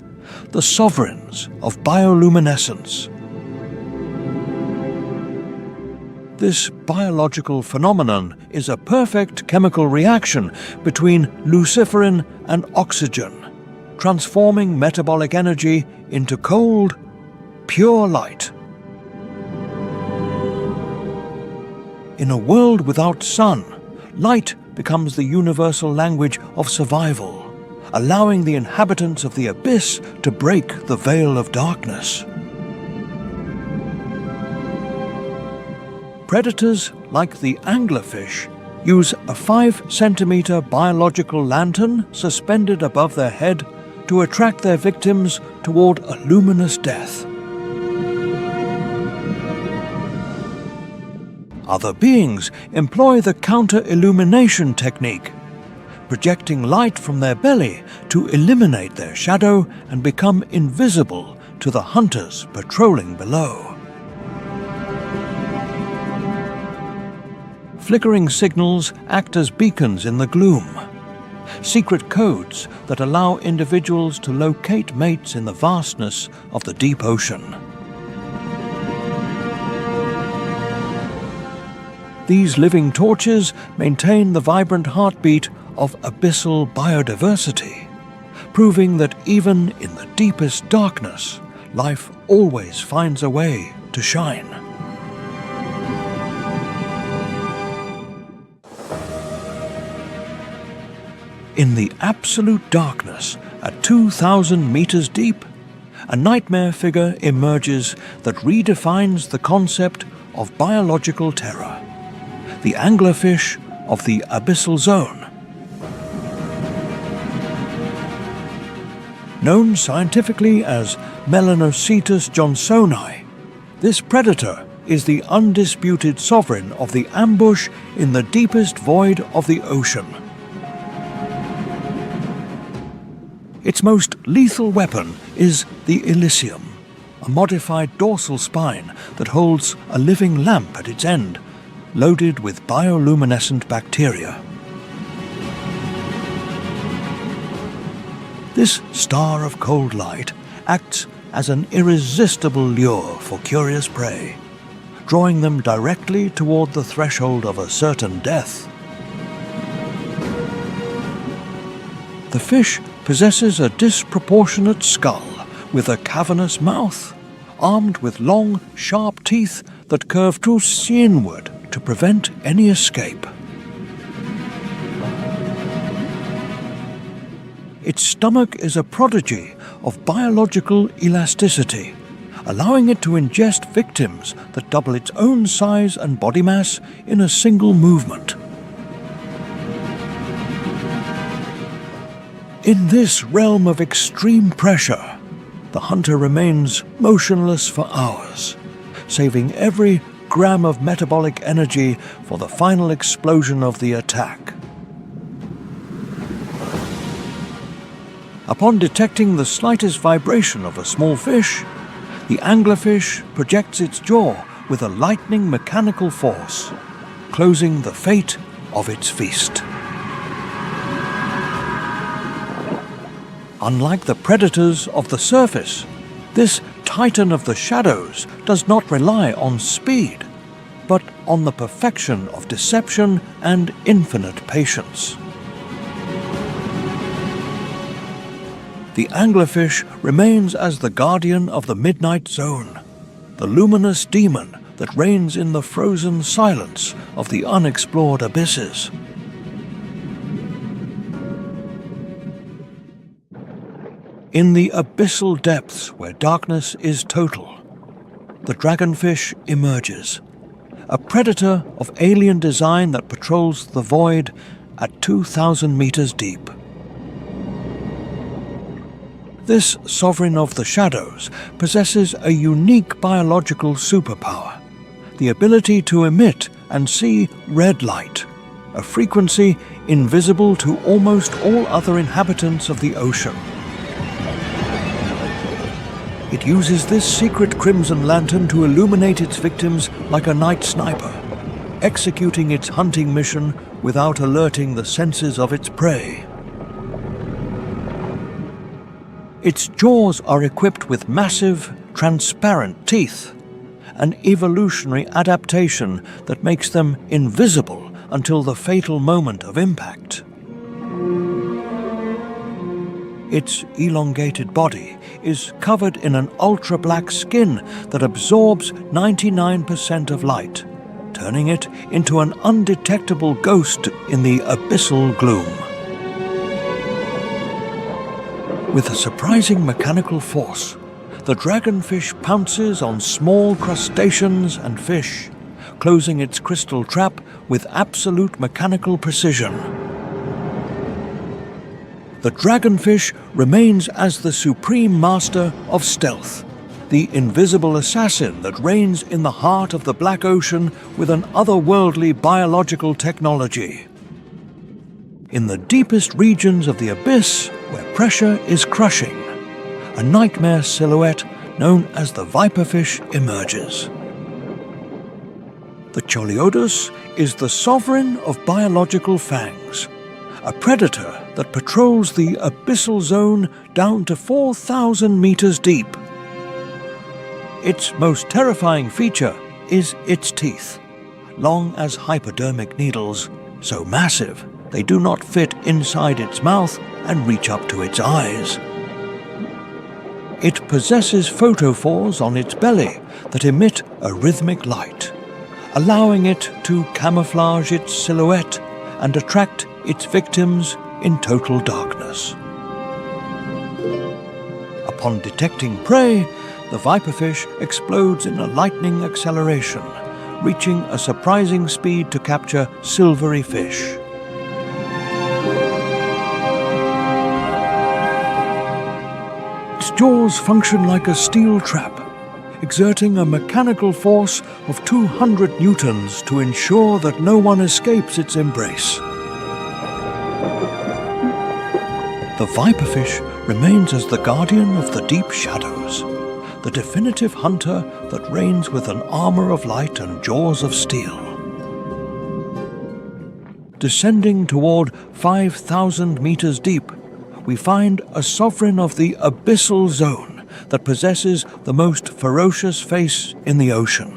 the sovereigns of bioluminescence. This biological phenomenon is a perfect chemical reaction between luciferin and oxygen, transforming metabolic energy into cold, pure light. In a world without sun, light becomes the universal language of survival, allowing the inhabitants of the abyss to break the veil of darkness. Predators like the anglerfish use a 5-centimeter biological lantern suspended above their head to attract their victims toward a luminous death. Other beings employ the counter-illumination technique, projecting light from their belly to eliminate their shadow and become invisible to the hunters patrolling below. Flickering signals act as beacons in the gloom, secret codes that allow individuals to locate mates in the vastness of the deep ocean. These living torches maintain the vibrant heartbeat of abyssal biodiversity, proving that even in the deepest darkness, life always finds a way to shine. In the absolute darkness, at 2,000 meters deep, a nightmare figure emerges that redefines the concept of biological terror. The anglerfish of the abyssal zone. Known scientifically as Melanocetus johnsoni, this predator is the undisputed sovereign of the ambush in the deepest void of the ocean. Its most lethal weapon is the Elysium, a modified dorsal spine that holds a living lamp at its end, loaded with bioluminescent bacteria. This star of cold light acts as an irresistible lure for curious prey, drawing them directly toward the threshold of a certain death. The fish possesses a disproportionate skull with a cavernous mouth, armed with long, sharp teeth that curve too inward to prevent any escape. Its stomach is a prodigy of biological elasticity, allowing it to ingest victims that double its own size and body mass in a single movement. In this realm of extreme pressure, the hunter remains motionless for hours, saving every gram of metabolic energy for the final explosion of the attack. Upon detecting the slightest vibration of a small fish, the anglerfish projects its jaw with a lightning mechanical force, closing the fate of its feast. Unlike the predators of the surface, this titan of the shadows does not rely on speed, but on the perfection of deception and infinite patience. The anglerfish remains as the guardian of the midnight zone, the luminous demon that reigns in the frozen silence of the unexplored abysses. In the abyssal depths where darkness is total, the dragonfish emerges, a predator of alien design that patrols the void at 2,000 meters deep. This sovereign of the shadows possesses a unique biological superpower, the ability to emit and see red light, a frequency invisible to almost all other inhabitants of the ocean. It uses this secret crimson lantern to illuminate its victims like a night sniper, executing its hunting mission without alerting the senses of its prey. Its jaws are equipped with massive, transparent teeth, an evolutionary adaptation that makes them invisible until the fatal moment of impact. Its elongated body is covered in an ultra-black skin that absorbs 99% of light, turning it into an undetectable ghost in the abyssal gloom. With a surprising mechanical force, the dragonfish pounces on small crustaceans and fish, closing its crystal trap with absolute mechanical precision. The dragonfish remains as the supreme master of stealth, the invisible assassin that reigns in the heart of the Black Ocean with an otherworldly biological technology. In the deepest regions of the abyss, where pressure is crushing, a nightmare silhouette known as the viperfish emerges. The Choliotus is the sovereign of biological fangs, a predator that patrols the abyssal zone down to 4,000 meters deep. Its most terrifying feature is its teeth, long as hypodermic needles, so massive they do not fit inside its mouth and reach up to its eyes. It possesses photophores on its belly that emit a rhythmic light, allowing it to camouflage its silhouette and attract its victims in total darkness. Upon detecting prey, the viperfish explodes in a lightning acceleration, reaching a surprising speed to capture silvery fish. Its jaws function like a steel trap, exerting a mechanical force of 200 newtons to ensure that no one escapes its embrace. The viperfish remains as the guardian of the deep shadows, the definitive hunter that reigns with an armor of light and jaws of steel. Descending toward 5,000 meters deep, we find a sovereign of the abyssal zone that possesses the most ferocious face in the ocean.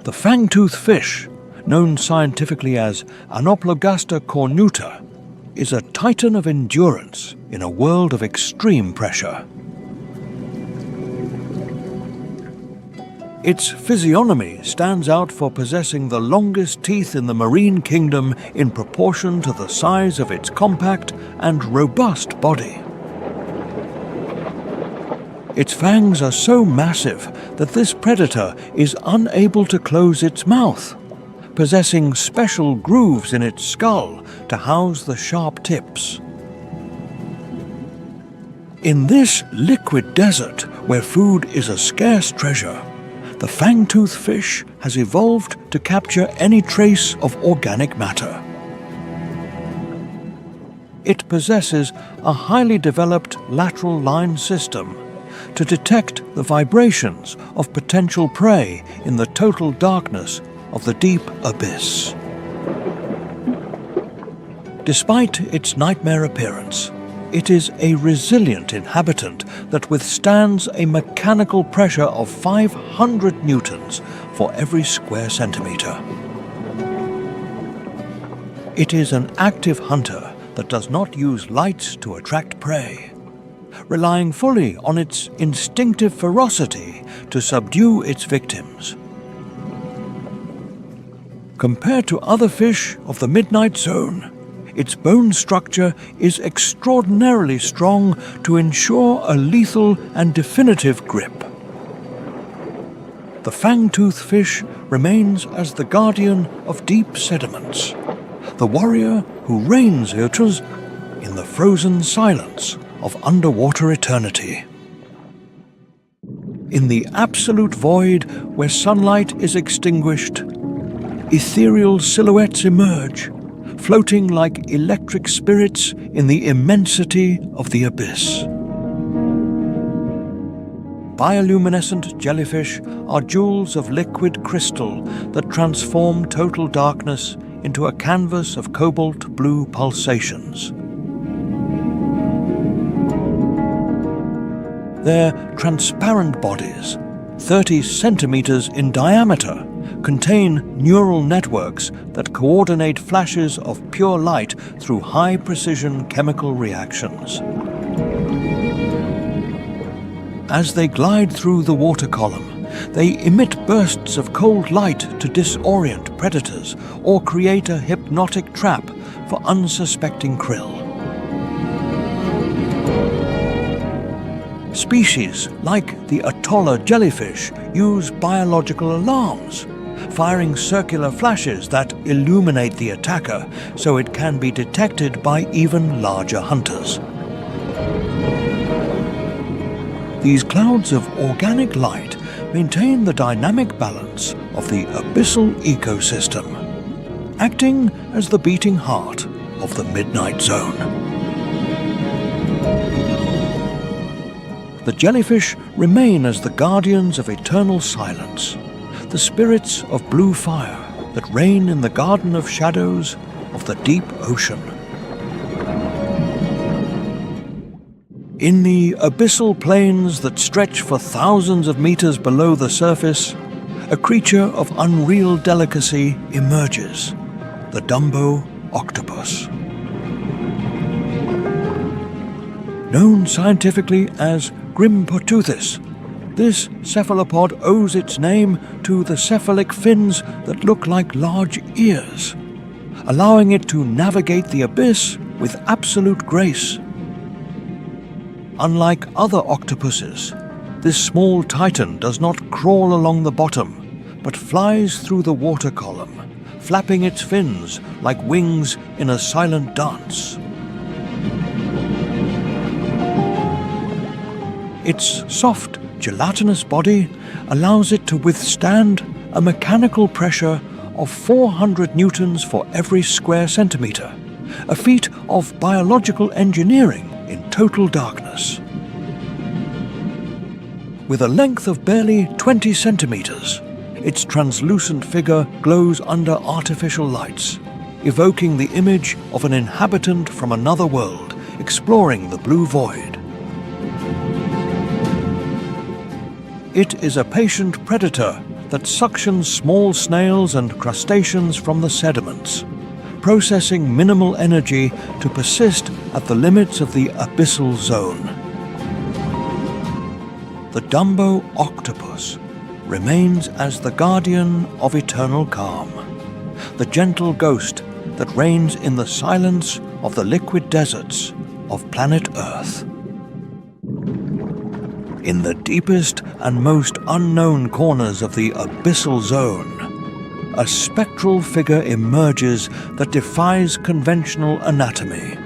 The fangtooth fish, known scientifically as Anoplogaster cornuta, is a titan of endurance in a world of extreme pressure. Its physiognomy stands out for possessing the longest teeth in the marine kingdom in proportion to the size of its compact and robust body. Its fangs are so massive that this predator is unable to close its mouth, possessing special grooves in its skull to house the sharp tips. In this liquid desert, where food is a scarce treasure, the fangtooth fish has evolved to capture any trace of organic matter. It possesses a highly developed lateral line system to detect the vibrations of potential prey in the total darkness of the deep abyss. Despite its nightmare appearance, it is a resilient inhabitant that withstands a mechanical pressure of 500 newtons for every square centimeter. It is an active hunter that does not use lights to attract prey, relying fully on its instinctive ferocity to subdue its victims. Compared to other fish of the midnight zone, its bone structure is extraordinarily strong to ensure a lethal and definitive grip. The fangtooth fish remains as the guardian of deep sediments, the warrior who reigns in the frozen silence of underwater eternity. In the absolute void where sunlight is extinguished, ethereal silhouettes emerge, floating like electric spirits in the immensity of the abyss. Bioluminescent jellyfish are jewels of liquid crystal that transform total darkness into a canvas of cobalt blue pulsations. Their transparent bodies, 30 centimeters in diameter, contain neural networks that coordinate flashes of pure light through high-precision chemical reactions. As they glide through the water column, they emit bursts of cold light to disorient predators or create a hypnotic trap for unsuspecting krill. Species like the Atolla jellyfish use biological alarms, firing circular flashes that illuminate the attacker so it can be detected by even larger hunters. These clouds of organic light maintain the dynamic balance of the abyssal ecosystem, acting as the beating heart of the midnight zone. The jellyfish remain as the guardians of eternal silence, the spirits of blue fire that reign in the garden of shadows of the deep ocean. In the abyssal plains that stretch for thousands of meters below the surface, a creature of unreal delicacy emerges, the Dumbo octopus. Known scientifically as Grimpoteuthis, this cephalopod owes its name to the cephalic fins that look like large ears, allowing it to navigate the abyss with absolute grace. Unlike other octopuses, this small titan does not crawl along the bottom, but flies through the water column, flapping its fins like wings in a silent dance. Its soft, gelatinous body allows it to withstand a mechanical pressure of 400 newtons for every square centimeter, a feat of biological engineering in total darkness. With a length of barely 20 centimeters, its translucent figure glows under artificial lights, evoking the image of an inhabitant from another world exploring the blue void. It is a patient predator that suctions small snails and crustaceans from the sediments, processing minimal energy to persist at the limits of the abyssal zone. The Dumbo octopus remains as the guardian of eternal calm, the gentle ghost that reigns in the silence of the liquid deserts of planet Earth. In the deepest and most unknown corners of the abyssal zone, a spectral figure emerges that defies conventional anatomy,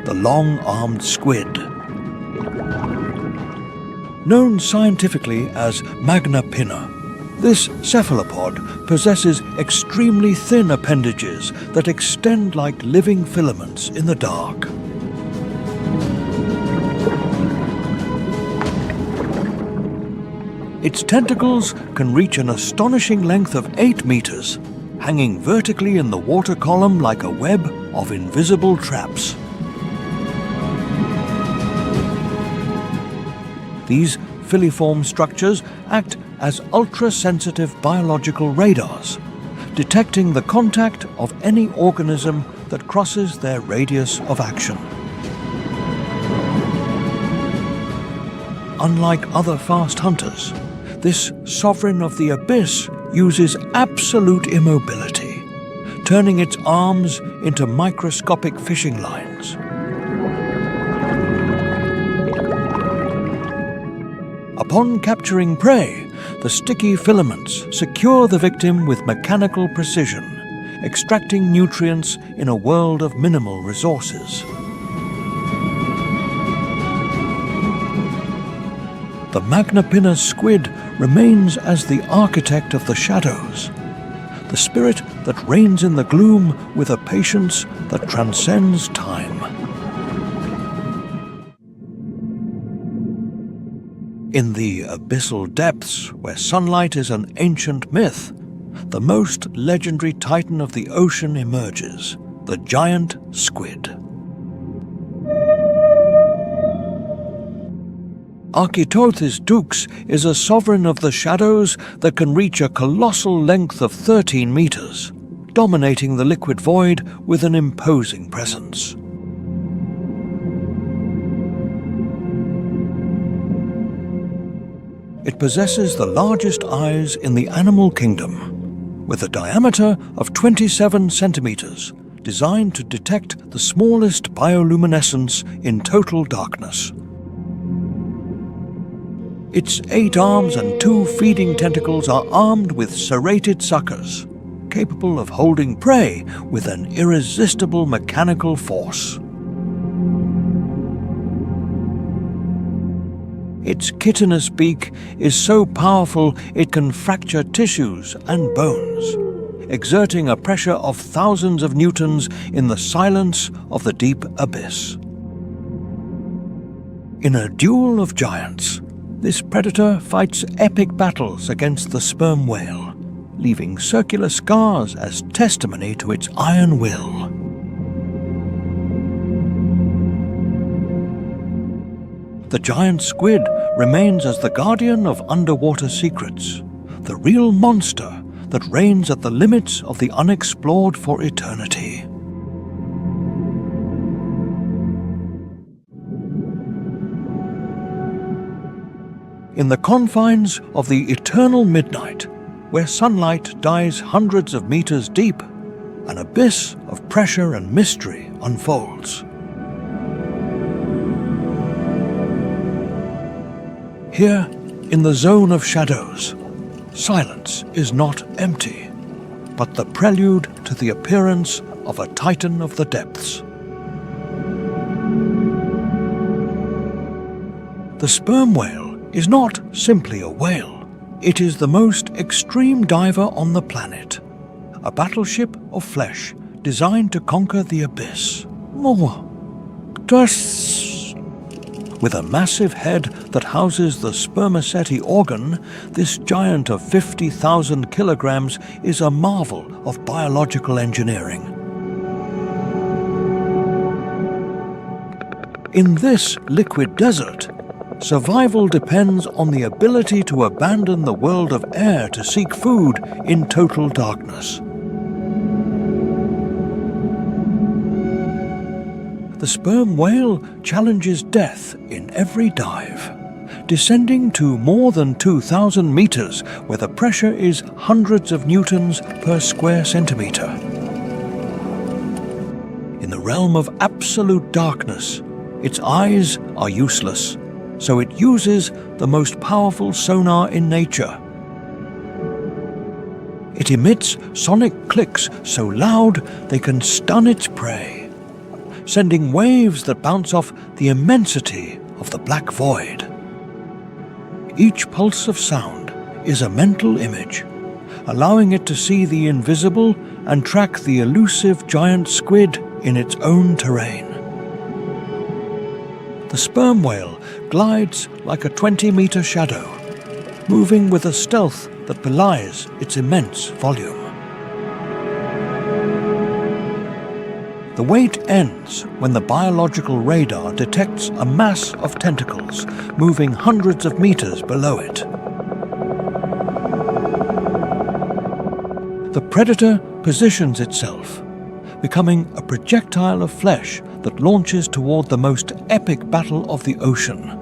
the long-armed squid. Known scientifically as Magna pinna, this cephalopod possesses extremely thin appendages that extend like living filaments in the dark. Its tentacles can reach an astonishing length of 8 meters, hanging vertically in the water column like a web of invisible traps. These filiform structures act as ultra-sensitive biological radars, detecting the contact of any organism that crosses their radius of action. Unlike other fast hunters, this sovereign of the abyss uses absolute immobility, turning its arms into microscopic fishing lines. Upon capturing prey, the sticky filaments secure the victim with mechanical precision, extracting nutrients in a world of minimal resources. The Magnapinna squid remains as the architect of the shadows, the spirit that reigns in the gloom with a patience that transcends time. In the abyssal depths, where sunlight is an ancient myth, the most legendary titan of the ocean emerges, the giant squid. Architeuthis dux is a sovereign of the shadows that can reach a colossal length of 13 meters, dominating the liquid void with an imposing presence. It possesses the largest eyes in the animal kingdom, with a diameter of 27 centimeters, designed to detect the smallest bioluminescence in total darkness. Its 8 arms and 2 feeding tentacles are armed with serrated suckers, capable of holding prey with an irresistible mechanical force. Its chitinous beak is so powerful it can fracture tissues and bones, exerting a pressure of thousands of newtons in the silence of the deep abyss. In a duel of giants, this predator fights epic battles against the sperm whale, leaving circular scars as testimony to its iron will. The giant squid remains as the guardian of underwater secrets, the real monster that reigns at the limits of the unexplored for eternity. In the confines of the eternal midnight, where sunlight dies hundreds of meters deep, an abyss of pressure and mystery unfolds. Here, in the zone of shadows, silence is not empty, but the prelude to the appearance of a titan of the depths. The sperm whale is not simply a whale. It is the most extreme diver on the planet, a battleship of flesh designed to conquer the abyss. With a massive head that houses the spermaceti organ, this giant of 50,000 kilograms is a marvel of biological engineering. In this liquid desert, survival depends on the ability to abandon the world of air to seek food in total darkness. The sperm whale challenges death in every dive, descending to more than 2,000 meters where the pressure is hundreds of newtons per square centimeter. In the realm of absolute darkness, its eyes are useless, so it uses the most powerful sonar in nature. It emits sonic clicks so loud they can stun its prey, sending waves that bounce off the immensity of the black void. Each pulse of sound is a mental image, allowing it to see the invisible and track the elusive giant squid in its own terrain. The sperm whale glides like a 20-meter shadow, moving with a stealth that belies its immense volume. The wait ends when the biological radar detects a mass of tentacles moving hundreds of meters below it. The predator positions itself, becoming a projectile of flesh that launches toward the most epic battle of the ocean.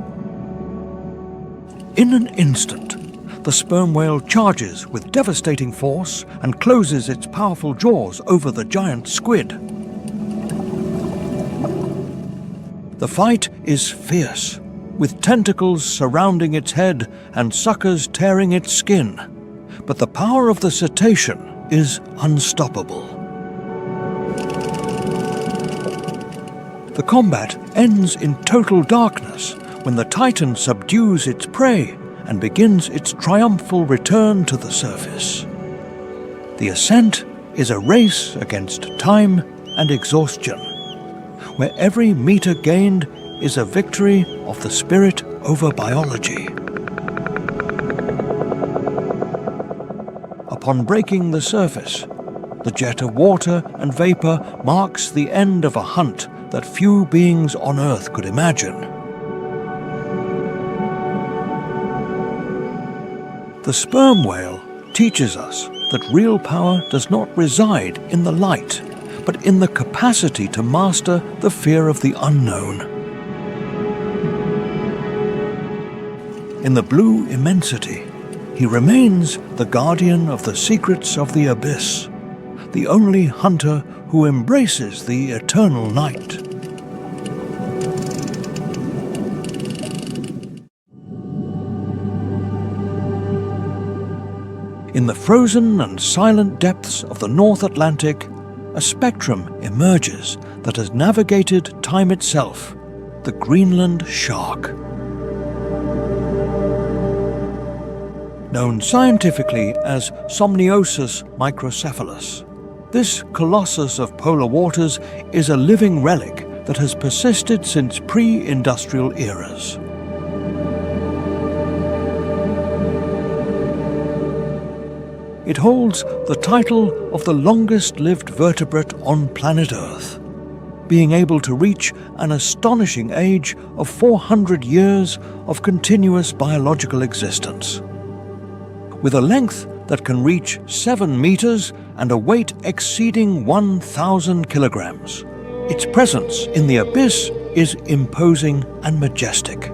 In an instant, the sperm whale charges with devastating force and closes its powerful jaws over the giant squid. The fight is fierce, with tentacles surrounding its head and suckers tearing its skin, but the power of the cetacean is unstoppable. The combat ends in total darkness when the Titan subdues its prey and begins its triumphal return to the surface. The ascent is a race against time and exhaustion, where every meter gained is a victory of the spirit over biology. Upon breaking the surface, the jet of water and vapor marks the end of a hunt that few beings on Earth could imagine. The sperm whale teaches us that real power does not reside in the light, but in the capacity to master the fear of the unknown. In the blue immensity, he remains the guardian of the secrets of the abyss, the only hunter who embraces the eternal night. In the frozen and silent depths of the North Atlantic, a spectrum emerges that has navigated time itself, the Greenland shark. Known scientifically as Somniosus microcephalus, this colossus of polar waters is a living relic that has persisted since pre-industrial eras. It holds the title of the longest-lived vertebrate on planet Earth, being able to reach an astonishing age of 400 years of continuous biological existence. With a length that can reach 7 meters and a weight exceeding 1,000 kilograms, its presence in the abyss is imposing and majestic.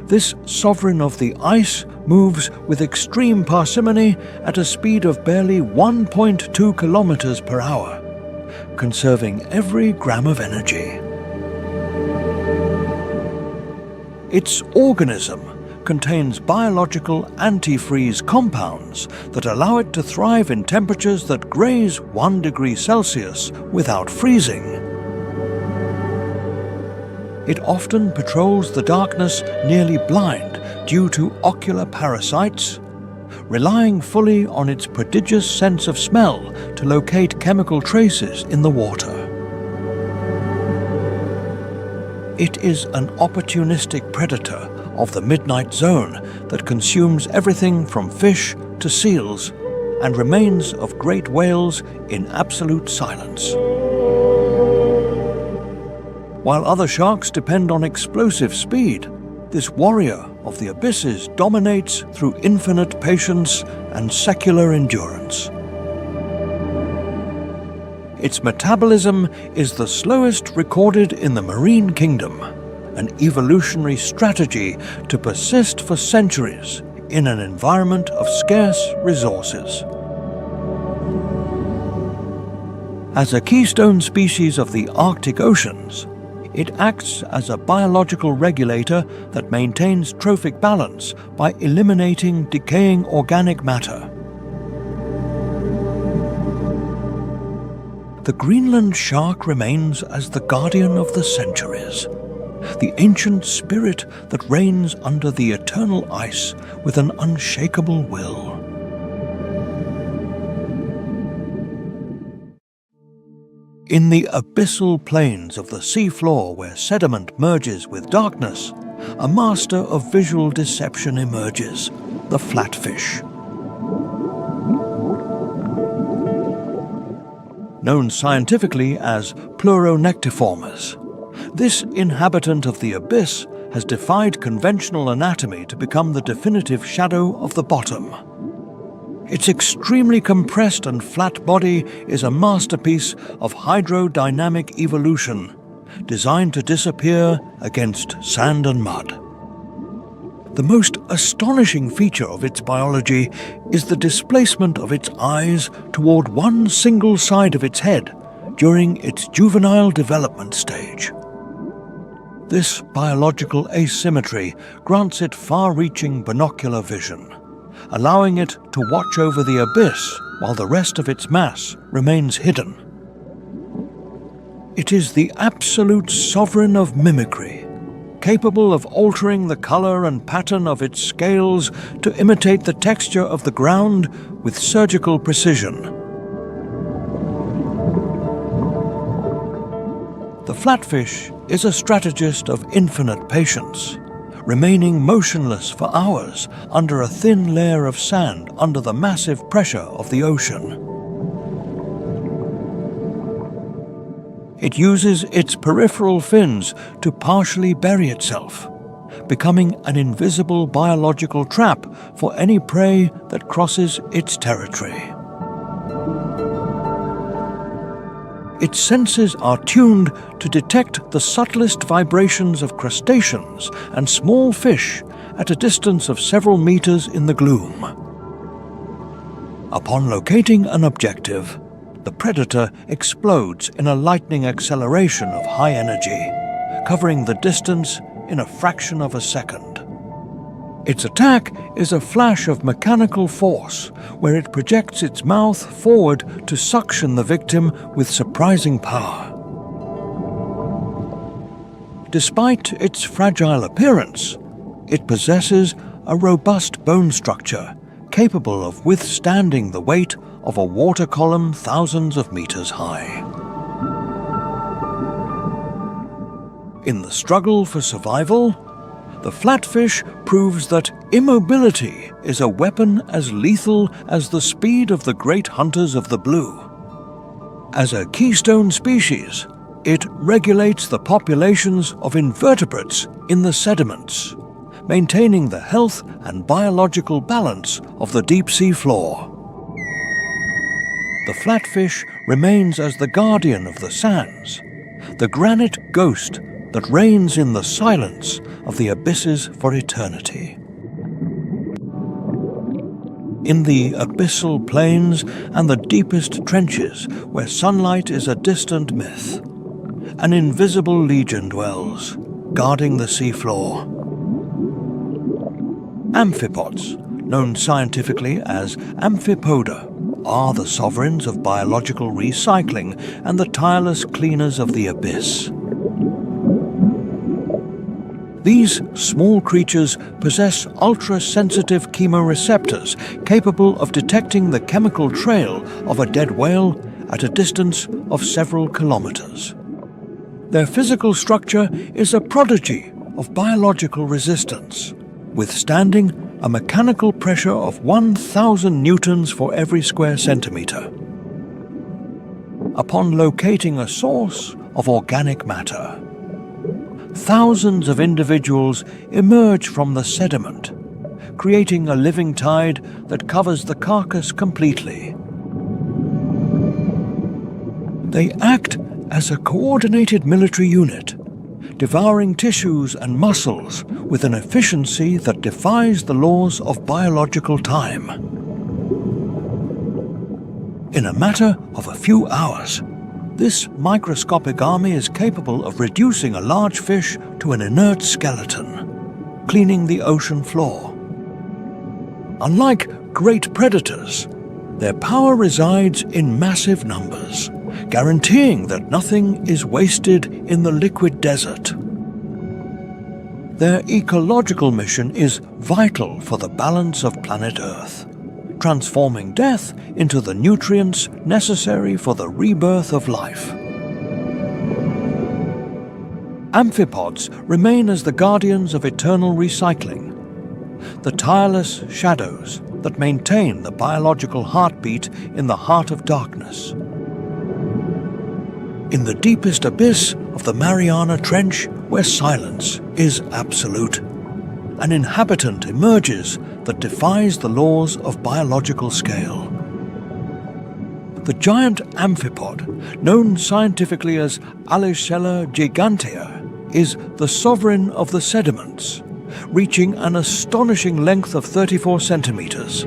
This sovereign of the ice moves with extreme parsimony at a speed of barely 1.2 kilometers per hour, conserving every gram of energy. Its organism contains biological antifreeze compounds that allow it to thrive in temperatures that graze 1 degree Celsius without freezing. It often patrols the darkness nearly blind due to ocular parasites, relying fully on its prodigious sense of smell to locate chemical traces in the water. It is an opportunistic predator of the midnight zone that consumes everything from fish to seals and remains of great whales in absolute silence. While other sharks depend on explosive speed, this warrior of the abysses dominates through infinite patience and secular endurance. Its metabolism is the slowest recorded in the marine kingdom, an evolutionary strategy to persist for centuries in an environment of scarce resources. As a keystone species of the Arctic oceans, it acts as a biological regulator that maintains trophic balance by eliminating decaying organic matter. The Greenland shark remains as the guardian of the centuries, the ancient spirit that reigns under the eternal ice with an unshakable will. In the abyssal plains of the seafloor where sediment merges with darkness, a master of visual deception emerges, the flatfish. Known scientifically as Pleuronectiformes, this inhabitant of the abyss has defied conventional anatomy to become the definitive shadow of the bottom. Its extremely compressed and flat body is a masterpiece of hydrodynamic evolution, designed to disappear against sand and mud. The most astonishing feature of its biology is the displacement of its eyes toward one single side of its head during its juvenile development stage. This biological asymmetry grants it far-reaching binocular vision, allowing it to watch over the abyss while the rest of its mass remains hidden. It is the absolute sovereign of mimicry, capable of altering the color and pattern of its scales to imitate the texture of the ground with surgical precision. The flatfish is a strategist of infinite patience, remaining motionless for hours under a thin layer of sand under the massive pressure of the ocean. It uses its peripheral fins to partially bury itself, becoming an invisible biological trap for any prey that crosses its territory. Its senses are tuned to detect the subtlest vibrations of crustaceans and small fish at a distance of several meters in the gloom. Upon locating an objective, the predator explodes in a lightning acceleration of high energy, covering the distance in a fraction of a second. Its attack is a flash of mechanical force, where it projects its mouth forward to suction the victim with surprising power. Despite its fragile appearance, it possesses a robust bone structure capable of withstanding the weight of a water column thousands of meters high. In the struggle for survival, the flatfish proves that immobility is a weapon as lethal as the speed of the great hunters of the blue. As a keystone species, it regulates the populations of invertebrates in the sediments, maintaining the health and biological balance of the deep-sea floor. The flatfish remains as the guardian of the sands, the granite ghost that reigns in the silence of the abysses for eternity. In the abyssal plains and the deepest trenches where sunlight is a distant myth, an invisible legion dwells, guarding the seafloor. Amphipods, known scientifically as amphipoda, are the sovereigns of biological recycling and the tireless cleaners of the abyss. These small creatures possess ultra-sensitive chemoreceptors capable of detecting the chemical trail of a dead whale at a distance of several kilometers. Their physical structure is a prodigy of biological resistance, withstanding a mechanical pressure of 1,000 newtons for every square centimeter. Upon locating a source of organic matter, thousands of individuals emerge from the sediment, creating a living tide that covers the carcass completely. They act as a coordinated military unit, devouring tissues and muscles with an efficiency that defies the laws of biological time. In a matter of a few hours, this microscopic army is capable of reducing a large fish to an inert skeleton, cleaning the ocean floor. Unlike great predators, their power resides in massive numbers, guaranteeing that nothing is wasted in the liquid desert. Their ecological mission is vital for the balance of planet Earth, transforming death into the nutrients necessary for the rebirth of life. Amphipods remain as the guardians of eternal recycling, the tireless shadows that maintain the biological heartbeat in the heart of darkness. In the deepest abyss of the Mariana Trench, where silence is absolute, an inhabitant emerges that defies the laws of biological scale. The giant amphipod, known scientifically as Alicella gigantea, is the sovereign of the sediments, reaching an astonishing length of 34 centimeters.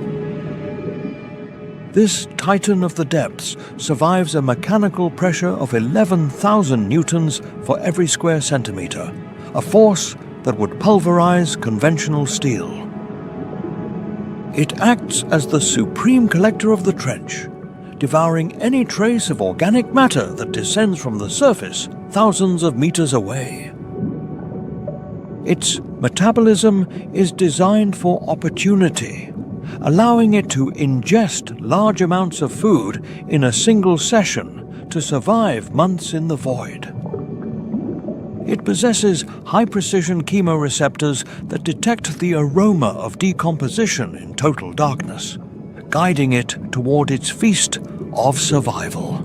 This titan of the depths survives a mechanical pressure of 11,000 newtons for every square centimeter, a force that would pulverize conventional steel. It acts as the supreme collector of the trench, devouring any trace of organic matter that descends from the surface thousands of meters away. Its metabolism is designed for opportunity, allowing it to ingest large amounts of food in a single session to survive months in the void. It possesses high-precision chemoreceptors that detect the aroma of decomposition in total darkness, guiding it toward its feast of survival.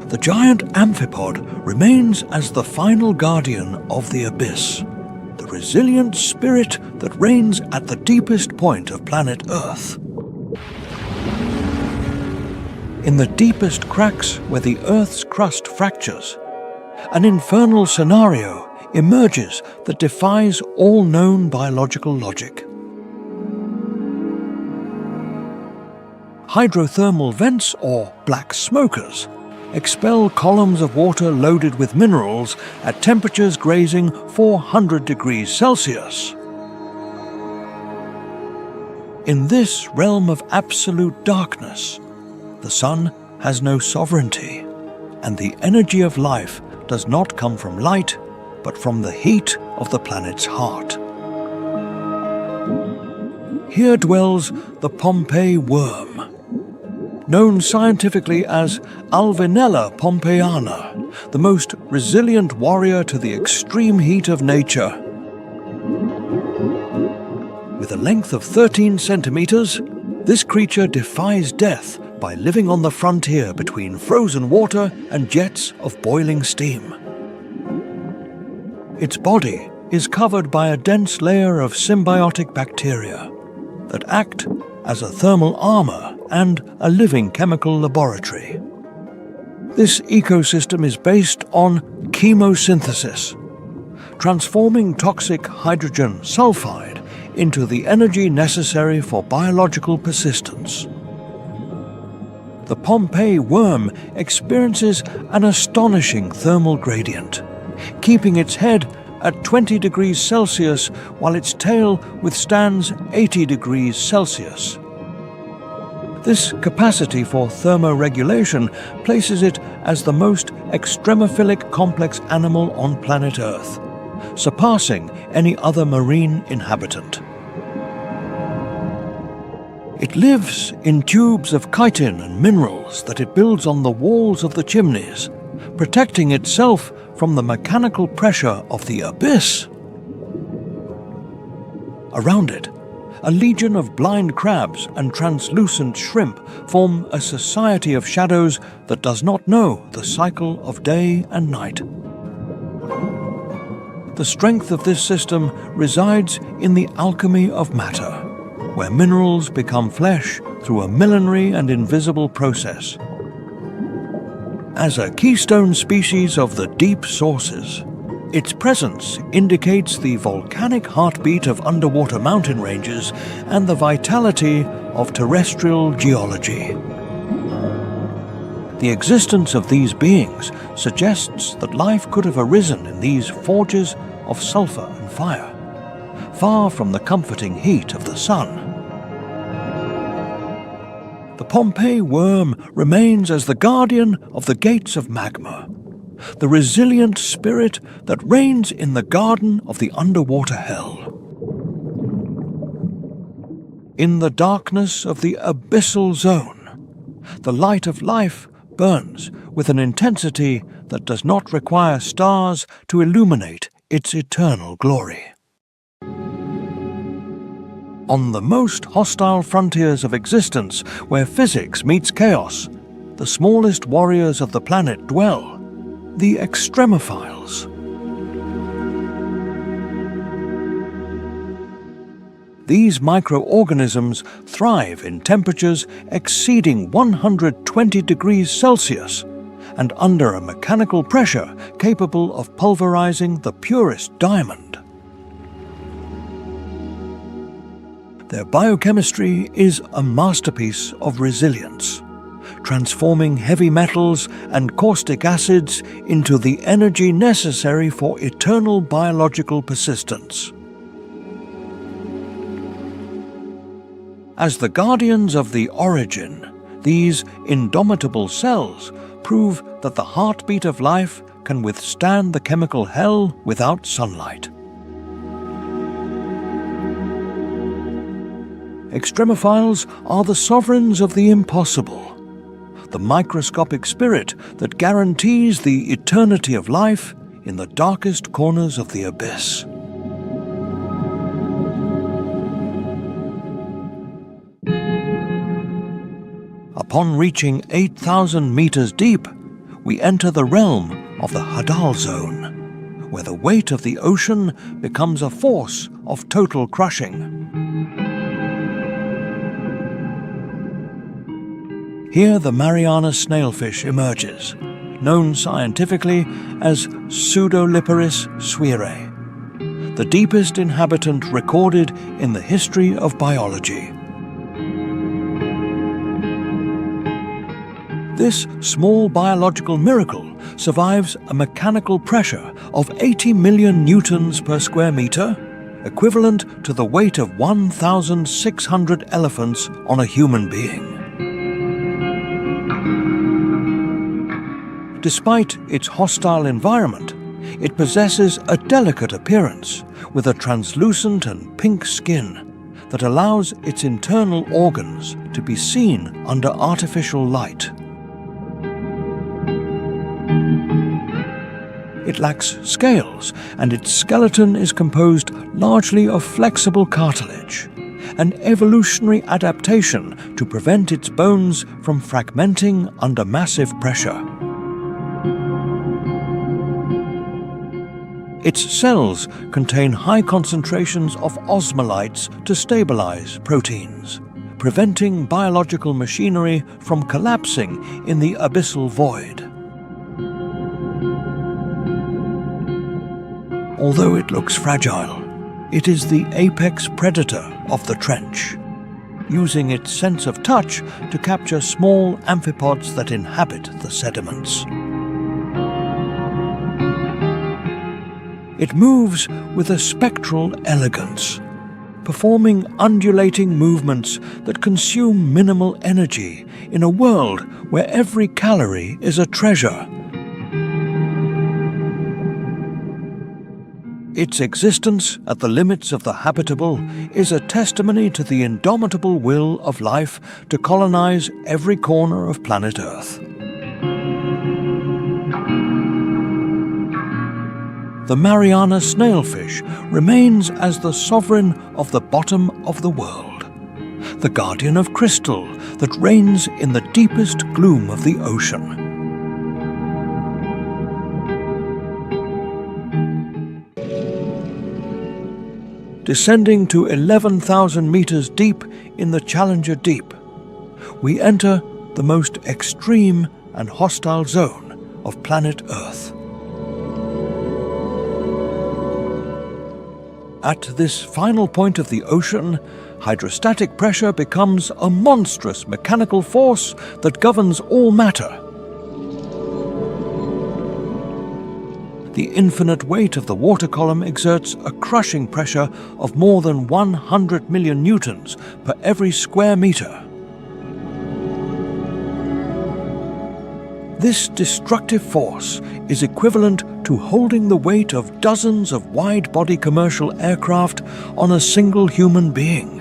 The giant amphipod remains as the final guardian of the abyss, the resilient spirit that reigns at the deepest point of planet Earth. In the deepest cracks where the Earth's crust fractures, an infernal scenario emerges that defies all known biological logic. Hydrothermal vents, or black smokers, expel columns of water loaded with minerals at temperatures grazing 400 degrees Celsius. In this realm of absolute darkness, the sun has no sovereignty, and the energy of life does not come from light, but from the heat of the planet's heart. Here dwells the Pompeii worm, known scientifically as Alvinella pompeiana, the most resilient warrior to the extreme heat of nature. With a length of 13 centimeters, this creature defies death by living on the frontier between frozen water and jets of boiling steam. Its body is covered by a dense layer of symbiotic bacteria that act as a thermal armor and a living chemical laboratory. This ecosystem is based on chemosynthesis, transforming toxic hydrogen sulfide into the energy necessary for biological persistence. The Pompeii worm experiences an astonishing thermal gradient, keeping its head at 20 degrees Celsius while its tail withstands 80 degrees Celsius. This capacity for thermoregulation places it as the most extremophilic complex animal on planet Earth, surpassing any other marine inhabitant. It lives in tubes of chitin and minerals that it builds on the walls of the chimneys, protecting itself from the mechanical pressure of the abyss. Around it, a legion of blind crabs and translucent shrimp form a society of shadows that does not know the cycle of day and night. The strength of this system resides in the alchemy of matter, where minerals become flesh through a millenary and invisible process. As a keystone species of the deep sources, its presence indicates the volcanic heartbeat of underwater mountain ranges and the vitality of terrestrial geology. The existence of these beings suggests that life could have arisen in these forges of sulfur and fire, far from the comforting heat of the sun. The Pompeii worm remains as the guardian of the gates of magma, the resilient spirit that reigns in the garden of the underwater hell. In the darkness of the abyssal zone, the light of life burns with an intensity that does not require stars to illuminate its eternal glory. On the most hostile frontiers of existence, where physics meets chaos, the smallest warriors of the planet dwell, the extremophiles. These microorganisms thrive in temperatures exceeding 120 degrees Celsius and under a mechanical pressure capable of pulverizing the purest diamond. Their biochemistry is a masterpiece of resilience, transforming heavy metals and caustic acids into the energy necessary for eternal biological persistence. As the guardians of the origin, these indomitable cells prove that the heartbeat of life can withstand the chemical hell without sunlight. Extremophiles are the sovereigns of the impossible, the microscopic spirit that guarantees the eternity of life in the darkest corners of the abyss. Upon reaching 8,000 meters deep, we enter the realm of the Hadal Zone, where the weight of the ocean becomes a force of total crushing. Here the Mariana snailfish emerges, known scientifically as Pseudoliparis suirae, the deepest inhabitant recorded in the history of biology. This small biological miracle survives a mechanical pressure of 80 million newtons per square meter, equivalent to the weight of 1,600 elephants on a human being. Despite its hostile environment, it possesses a delicate appearance with a translucent and pink skin that allows its internal organs to be seen under artificial light. It lacks scales, and its skeleton is composed largely of flexible cartilage, an evolutionary adaptation to prevent its bones from fragmenting under massive pressure. Its cells contain high concentrations of osmolytes to stabilize proteins, preventing biological machinery from collapsing in the abyssal void. Although it looks fragile, it is the apex predator of the trench, using its sense of touch to capture small amphipods that inhabit the sediments. It moves with a spectral elegance, performing undulating movements that consume minimal energy in a world where every calorie is a treasure. Its existence at the limits of the habitable is a testimony to the indomitable will of life to colonize every corner of planet Earth. The Mariana snailfish remains as the sovereign of the bottom of the world, the guardian of crystal that reigns in the deepest gloom of the ocean. Descending to 11,000 meters deep in the Challenger Deep, we enter the most extreme and hostile zone of planet Earth. At this final point of the ocean, hydrostatic pressure becomes a monstrous mechanical force that governs all matter. The infinite weight of the water column exerts a crushing pressure of more than 100 million newtons per every square meter. This destructive force is equivalent to holding the weight of dozens of wide-body commercial aircraft on a single human being.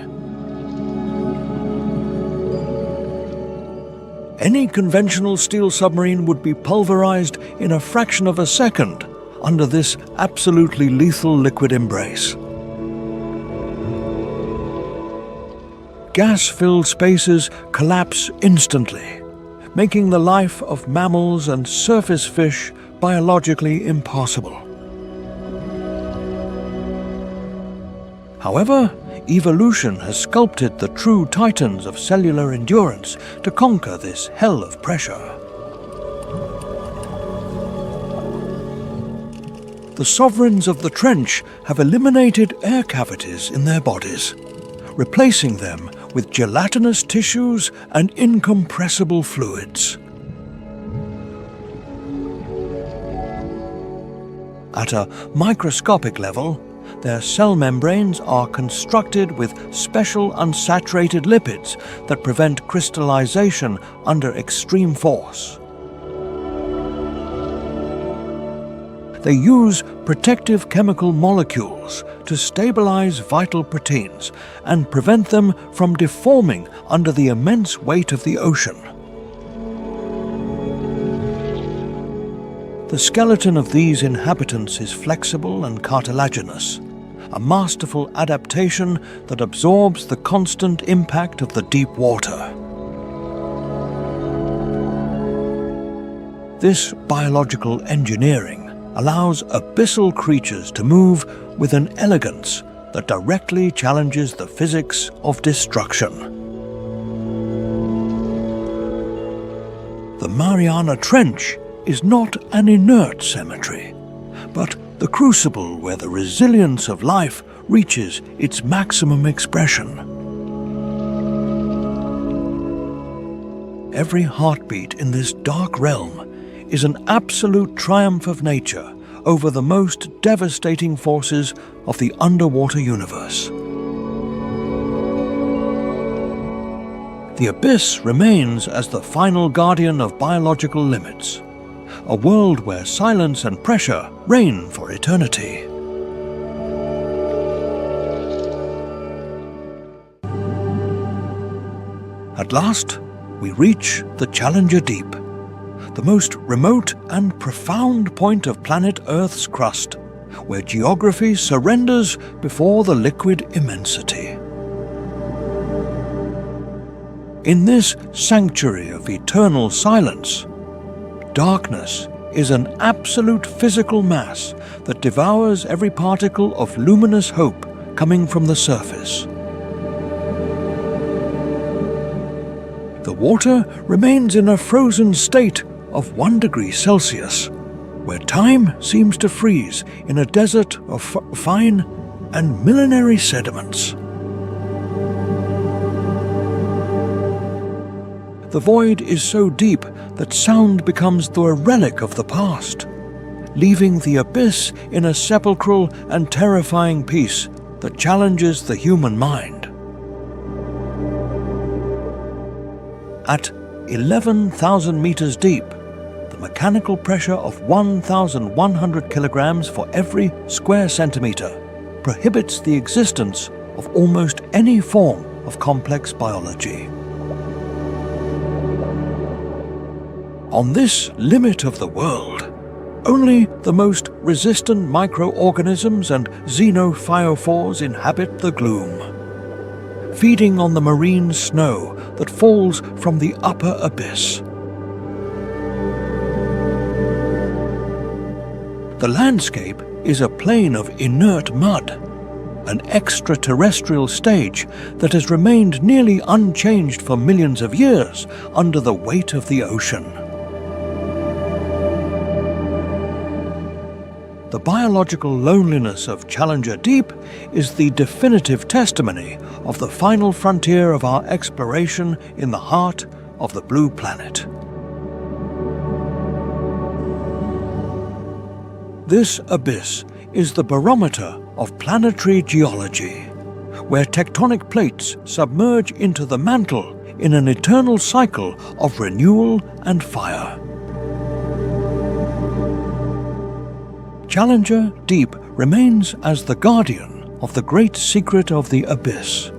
Any conventional steel submarine would be pulverized in a fraction of a second under this absolutely lethal liquid embrace. Gas-filled spaces collapse instantly, making the life of mammals and surface fish biologically impossible. However, evolution has sculpted the true titans of cellular endurance to conquer this hell of pressure. The sovereigns of the trench have eliminated air cavities in their bodies, replacing them with gelatinous tissues and incompressible fluids. At a microscopic level, their cell membranes are constructed with special unsaturated lipids that prevent crystallization under extreme force. They use protective chemical molecules to stabilize vital proteins and prevent them from deforming under the immense weight of the ocean. The skeleton of these inhabitants is flexible and cartilaginous, a masterful adaptation that absorbs the constant impact of the deep water. This biological engineering allows abyssal creatures to move with an elegance that directly challenges the physics of destruction. The Mariana Trench is not an inert cemetery, but the crucible where the resilience of life reaches its maximum expression. Every heartbeat in this dark realm is an absolute triumph of nature over the most devastating forces of the underwater universe. The abyss remains as the final guardian of biological limits, a world where silence and pressure reign for eternity. At last, we reach the Challenger Deep, the most remote and profound point of planet Earth's crust, where geography surrenders before the liquid immensity. In this sanctuary of eternal silence, darkness is an absolute physical mass that devours every particle of luminous hope coming from the surface. The water remains in a frozen state of 1 degree Celsius, where time seems to freeze in a desert of fine and millenary sediments. The void is so deep that sound becomes the relic of the past, leaving the abyss in a sepulchral and terrifying peace that challenges the human mind. At 11,000 meters deep, the mechanical pressure of 1,100 kilograms for every square centimeter prohibits the existence of almost any form of complex biology. On this limit of the world, only the most resistant microorganisms and xenophytophores inhabit the gloom, feeding on the marine snow that falls from the upper abyss. The landscape is a plain of inert mud, an extraterrestrial stage that has remained nearly unchanged for millions of years under the weight of the ocean. The biological loneliness of Challenger Deep is the definitive testimony of the final frontier of our exploration in the heart of the blue planet. This abyss is the barometer of planetary geology, where tectonic plates submerge into the mantle in an eternal cycle of renewal and fire. Challenger Deep remains as the guardian of the great secret of the abyss,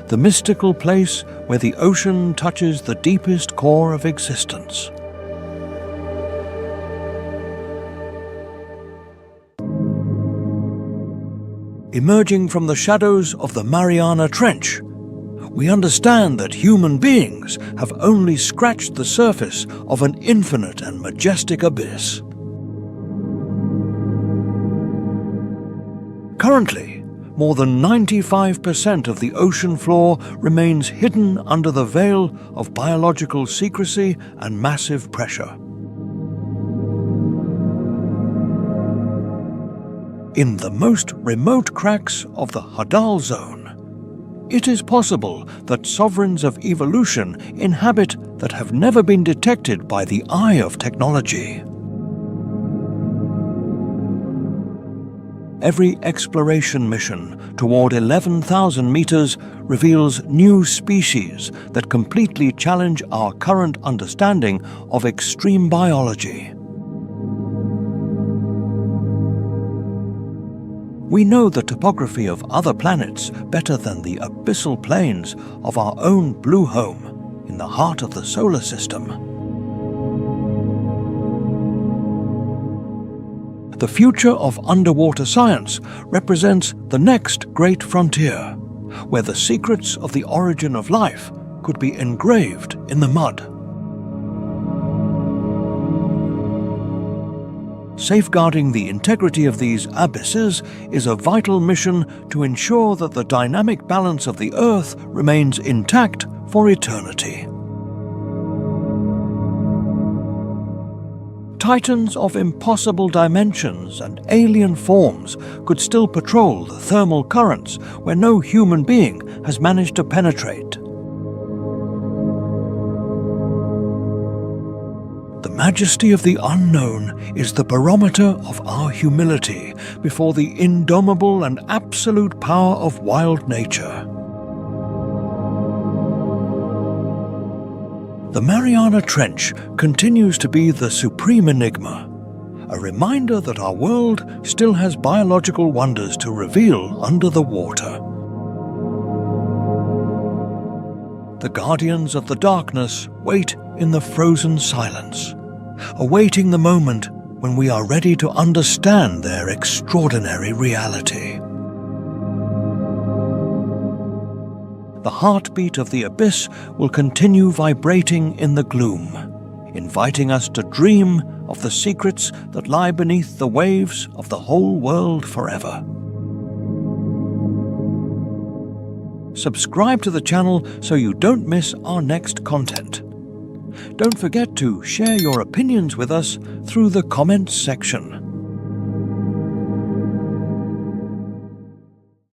the mystical place where the ocean touches the deepest core of existence. Emerging from the shadows of the Mariana Trench, we understand that human beings have only scratched the surface of an infinite and majestic abyss. Currently, more than 95% of the ocean floor remains hidden under the veil of biological secrecy and massive pressure. In the most remote cracks of the Hadal Zone, it is possible that sovereigns of evolution inhabit that have never been detected by the eye of technology. Every exploration mission toward 11,000 meters reveals new species that completely challenge our current understanding of extreme biology. We know the topography of other planets better than the abyssal plains of our own blue home in the heart of the solar system. The future of underwater science represents the next great frontier, where the secrets of the origin of life could be engraved in the mud. Safeguarding the integrity of these abysses is a vital mission to ensure that the dynamic balance of the Earth remains intact for eternity. Titans of impossible dimensions and alien forms could still patrol the thermal currents where no human being has managed to penetrate. The majesty of the unknown is the barometer of our humility before the indomitable and absolute power of wild nature. The Mariana Trench continues to be the supreme enigma, a reminder that our world still has biological wonders to reveal under the water. The guardians of the darkness wait in the frozen silence, awaiting the moment when we are ready to understand their extraordinary reality. The heartbeat of the abyss will continue vibrating in the gloom, inviting us to dream of the secrets that lie beneath the waves of the whole world forever. Subscribe to the channel so you don't miss our next content. Don't forget to share your opinions with us through the comments section.